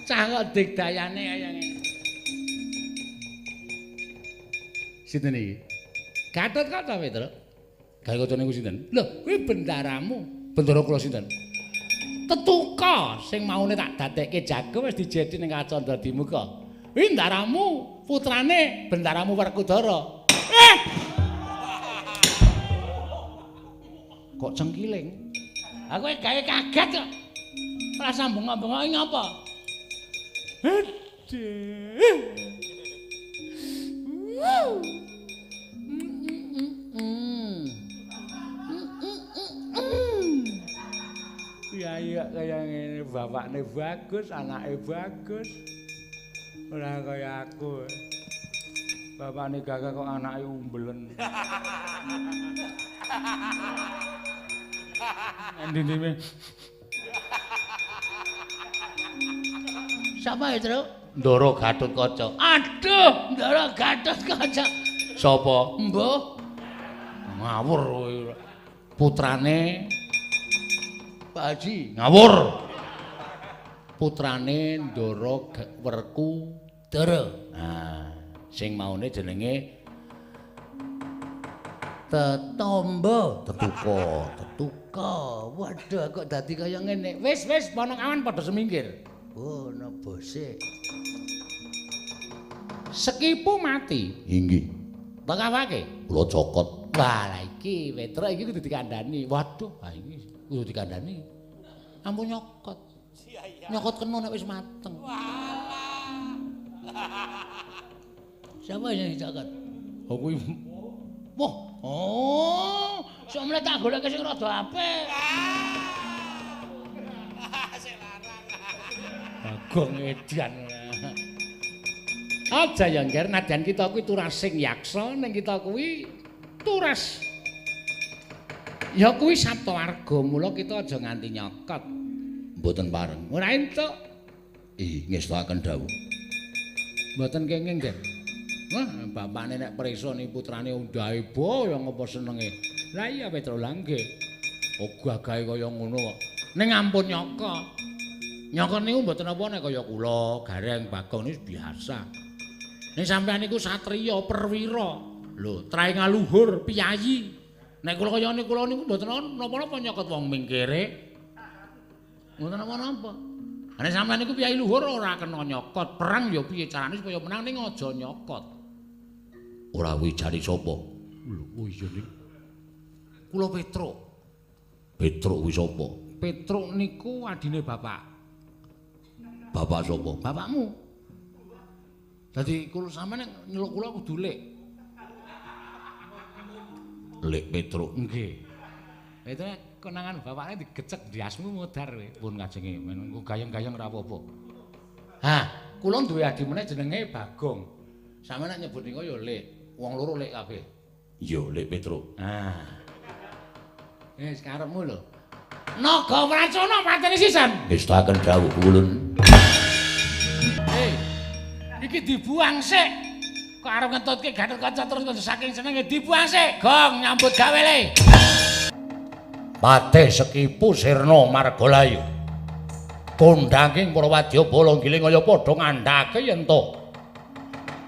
Cah kok digdayane kaya ngene. Sinten iki? Gatotkaca Petra. Gatotkaca niku sinten? Lho, kuwi bendaramu. Bendara kula sinten? Tetuka sing maune tak dadekke jago wis dijeti ning Kacandra Dimuka. Kuwi ndaramu, putrane bendaramu Werkudara. Kok cengkiling? Aku gawe kaget kok. Ora sambung-sambung iki ngapa? Ya kaya ngene, bapakne bagus, anake bagus. Ora kaya aku. Bapakne gagah kok anake umbelen. Endi dhewe. Sapa ya, Truk? Ndara Gatotkaca. Aduh, Ndara Gatotkaca. Sapa? Mbah. Ngawur kowe. Putrane Pak Haji. ngawur. Putrane Ndara Werkudara. Nah, sing maune jenenge Tetombo, Tetuka. Waduh, kok dadi kaya ngene. Wis ponong awan padha semingkir. Oh, no bose. Sekipu mati. Inggih. Tak awake. Kula cokot. Wah, lah iki Petra iki kudu dikandani. Waduh, ha iki kudu dikandani. Ampun nyokot. Nyokot kena nek wis mateng. Siapa yang dicakot? Oh kuwi. Wah, oh, sok mle tak goleke sing rada apik. Bagong edan. Aja ya ngger nadyan kita kuwi turas sing yaksa ning kita kuwi turas. Ya kuwi Saptawarga, mula kita aja nganti nyokot. Mboten pareng. Ora entuk. Ngestakaken dawuh. Mboten kenging, Nggih. Wah, bapakne nek prisa ni putrane undahe boyo ngopo senenge. Lah iya Petro lah nggih. Oh gagahe kaya ngono kok. Ning ampun nyokot. Nyokot niku mboten apa nek kaya kula, Gareng Bagong niku biasa. Ning sampean niku satriya perwira. Lho, trahe ngaluhur piyayi. Nek kula kaya niku mboten napa-napa nyokot wong mingkire. Mboten napa-napa. Nek sampean niku piyayi luhur ora kena nyokot. Perang ya piye carane supaya menang ning aja nyokot. Ora wijari sapa? Lho, oh iya ning. Kula Petruk. Petruk kuwi sapa? Petruk niku adine bapak. Bapak sapa? Bapakmu. Dadi kula sampeyan nyeluk kula kudu Lek. Lek Petruk. Nggih. Itu konangan bapaknya digecek diasmu modar kowe. Pun kajenge men gayeng-gayeng ora apa-apa. Hah, kula duwe adi meneh jenenge Bagong. Sampeyan nek nyebut niku ya Lek. Wong loro Lek kabeh. Iya, Lek Petruk. Ah. Wis karepmu lho. Naga Pracana pateni sisan. Ngestakaken dawuh ulun. Iki dibuang sik. Kok arep ngentutke Gatotkaca terus saking senenge dibuang sik. Gong nyambut gawe le. Patih Sekipu Sirna Margalayu. Kondhanging para wadyabala giling kaya padha ngandhake yen to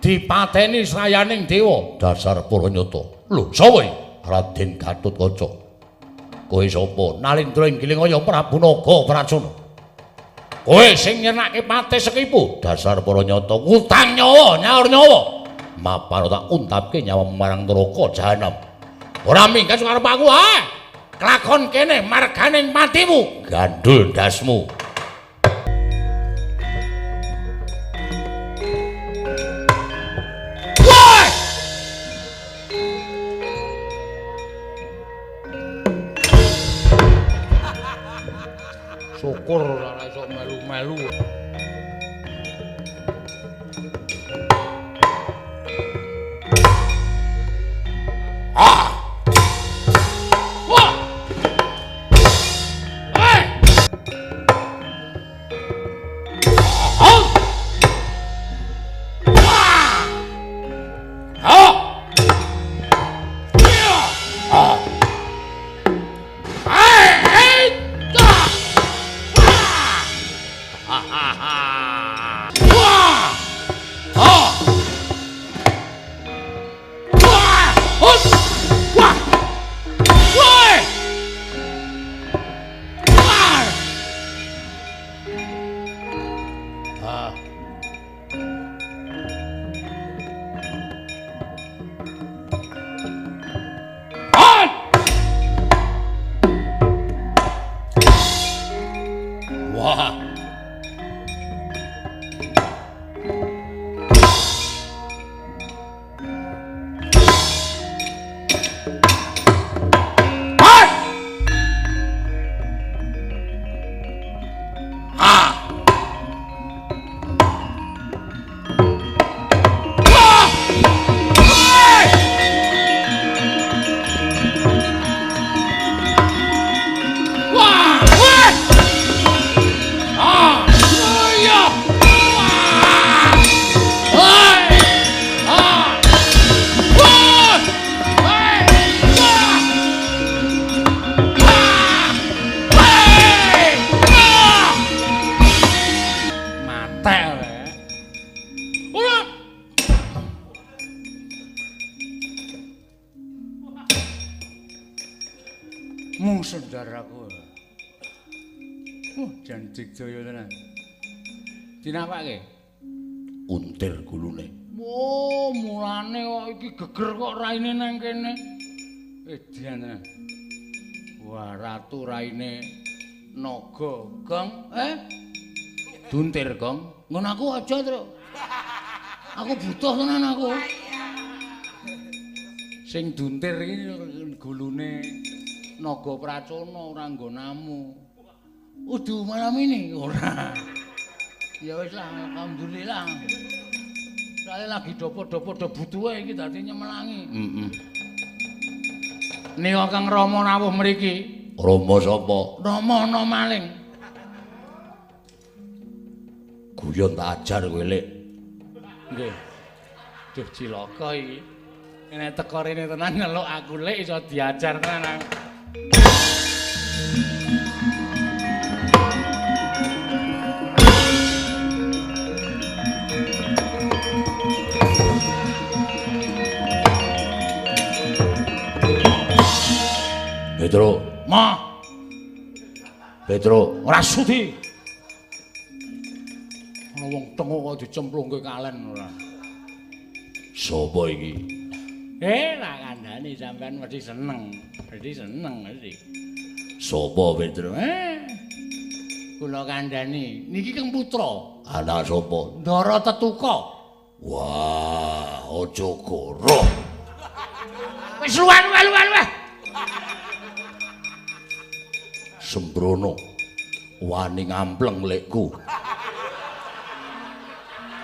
dipateni sayaning dewa dasar Puranyata. Lho, sapa iki? Raden Gatotkaca. Kowe sapa? Nalindra giling kaya Prabu Naga Pracana. Kowe sing nyenake Patih Sekipu dasar Puranyata utang nyawa, nyaur nyawa. Mapan tak untapke nyawa marang neraka jahanam. Ora minggat karo aku ae. Kelakon kene marganing matimu, gandul ndasmu. Woi! Syukur ora iso melu-melu. Mung saudaraku. Jan Digdaya tenan. Dinapake? Untir gulune. Oh, mulane kok iki geger kok raine nang kene. Edian tenan. Wah, ratu raine naga, Gong. Duntir, Gong. Ngono aku aja, Tru. Aku butuh tenan aku. Sing duntir iki gulune naga Pracona ora nggonamu. Udu malam ini ora. Ya wis lah, alhamdulillah. Soale lagi dopo-dopo do butuhe iki dadi nyemelangi. Nika Kang Rama rawuh mriki. Rama sapa? Rama ana maling. Guyon tak ajar kowe, Lek. Nggih. Duh cilaka iki. Nek teko rene tenan ngeluk aku Lek iso diajar tenan. Petro, Petro, ora sudi. Ana wong tengo kok dicemplungke kalen ora. sapa iki? Tak kandhani sampean mesti seneng. Mesti. Sapa Petro? Kula kandhani niki Kang Putra. Anak sapa? Ndara Tetuka. Wah, aja goroh. Wis luwih. Sembrono wani ngampleng lekku.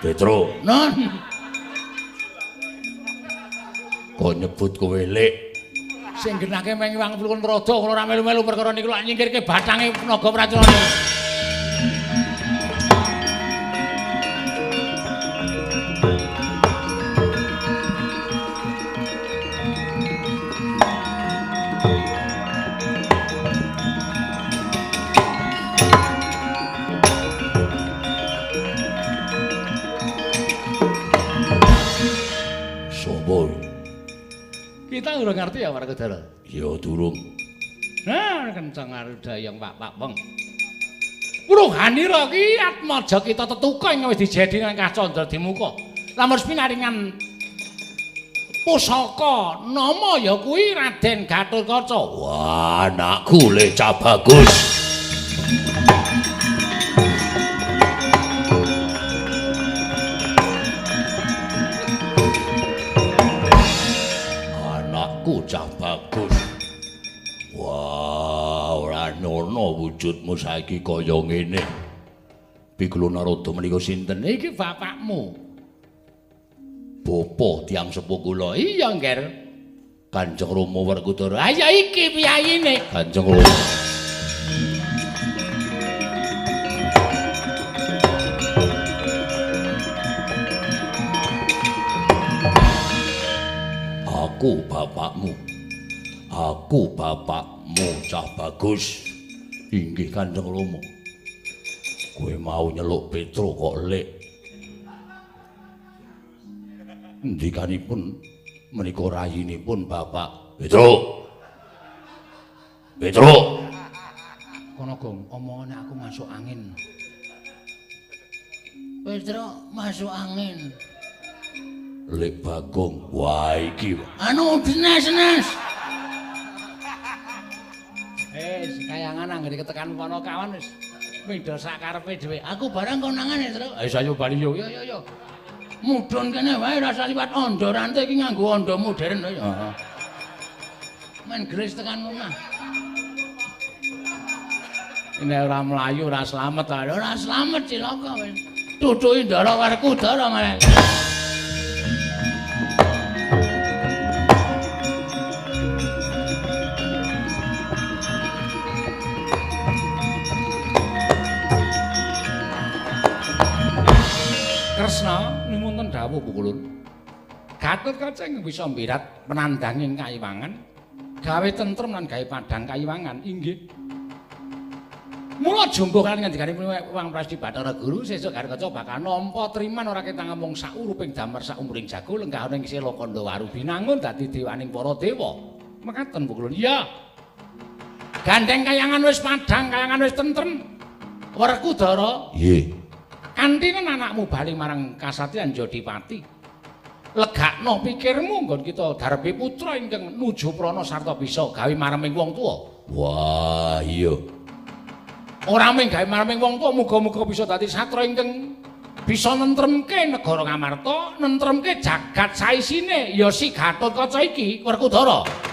Petro, Non. kok nyebut kowe Lek? Sing genake meng Iwang Plukun Rada kula ora melu-melu perkara niku lak nyingkirke bathange naga Pracona. Kita udah ngerti ya Wargadara? Ya durung. Nah, kencang arudayang Pak Weng. Ruhanira ki atmaja kita Tetuka ing wis dijedi nang Kacandra Dimuka. Lamun pinaringan pusaka nama ya kuwi Raden Gatotkaca. Wah, anakku Lek Cah Bagus. Cah Bagus. Wah, ora nono wujudmu saiki kaya ngene. Pikulu Narada menika sinten? Iki bapakmu. Bapa tiyang sepuh kula. Iya, Ngger. Kanjeng Rama Werkudara. Ah ya iki piyayine. Kanjeng Rama. Aku bapakmu Cah Bagus. Inggih Kanjeng Rama. Kowe mau nyeluk Petro kok Lek. Ndikanipun menika rayinipun Bapak. Petro. Kono Gong, omongane aku masuk angin. Petro masuk angin. Lek Bagong, wah iki. Anu dinas. Kayangan anggere ketekan Panakawan wis midha sakarepe dhewe. Aku barang konangan Tru. Ayo sayo bali yo. Yo. Mudhun kene wae rasa liwat anda rantai iki nganggo anda modern ya. Heeh. Men gres tekan omah. Nek ora mlayu ora slamet ta. Ora slamet cilaka wis. Tutuki Ndara Werkudara malah. Kresna nuwun dawuh Pukulun. Gatotkaca ing bisa mbirat penandhanging Kayiwangan, gawe tentrem lan gawe padhang Kayiwangan inggih. Mula jumbo kan ngendikanipun Wang Prasti Bathara Guru sesuk Gatotkaca bakal nampa triman ora ketang mung sauruping damar saumuring jago lenggah ning Sela Kanda Waru binangun dadi dewaning para dewa. Mekaten Pukulun. Iya. Gandeng kayangan wis padhang, kayangan wis tentrem. Werkudara. Nggih. Kantinen anakmu bali marang kasatriyan Jodipati. Legakno pikirmu nggon kita darepe putra ingkang nuju prana sarta bisa gawe mareming wong tuwa. Wah, iya. Ora mung gawe mareming wong tuwa, muga-muga bisa dadi satra ingkang bisa nentremke negara Ngamarta, nentremke jagat saisine ya si Gatotkaca iki, Werkudara.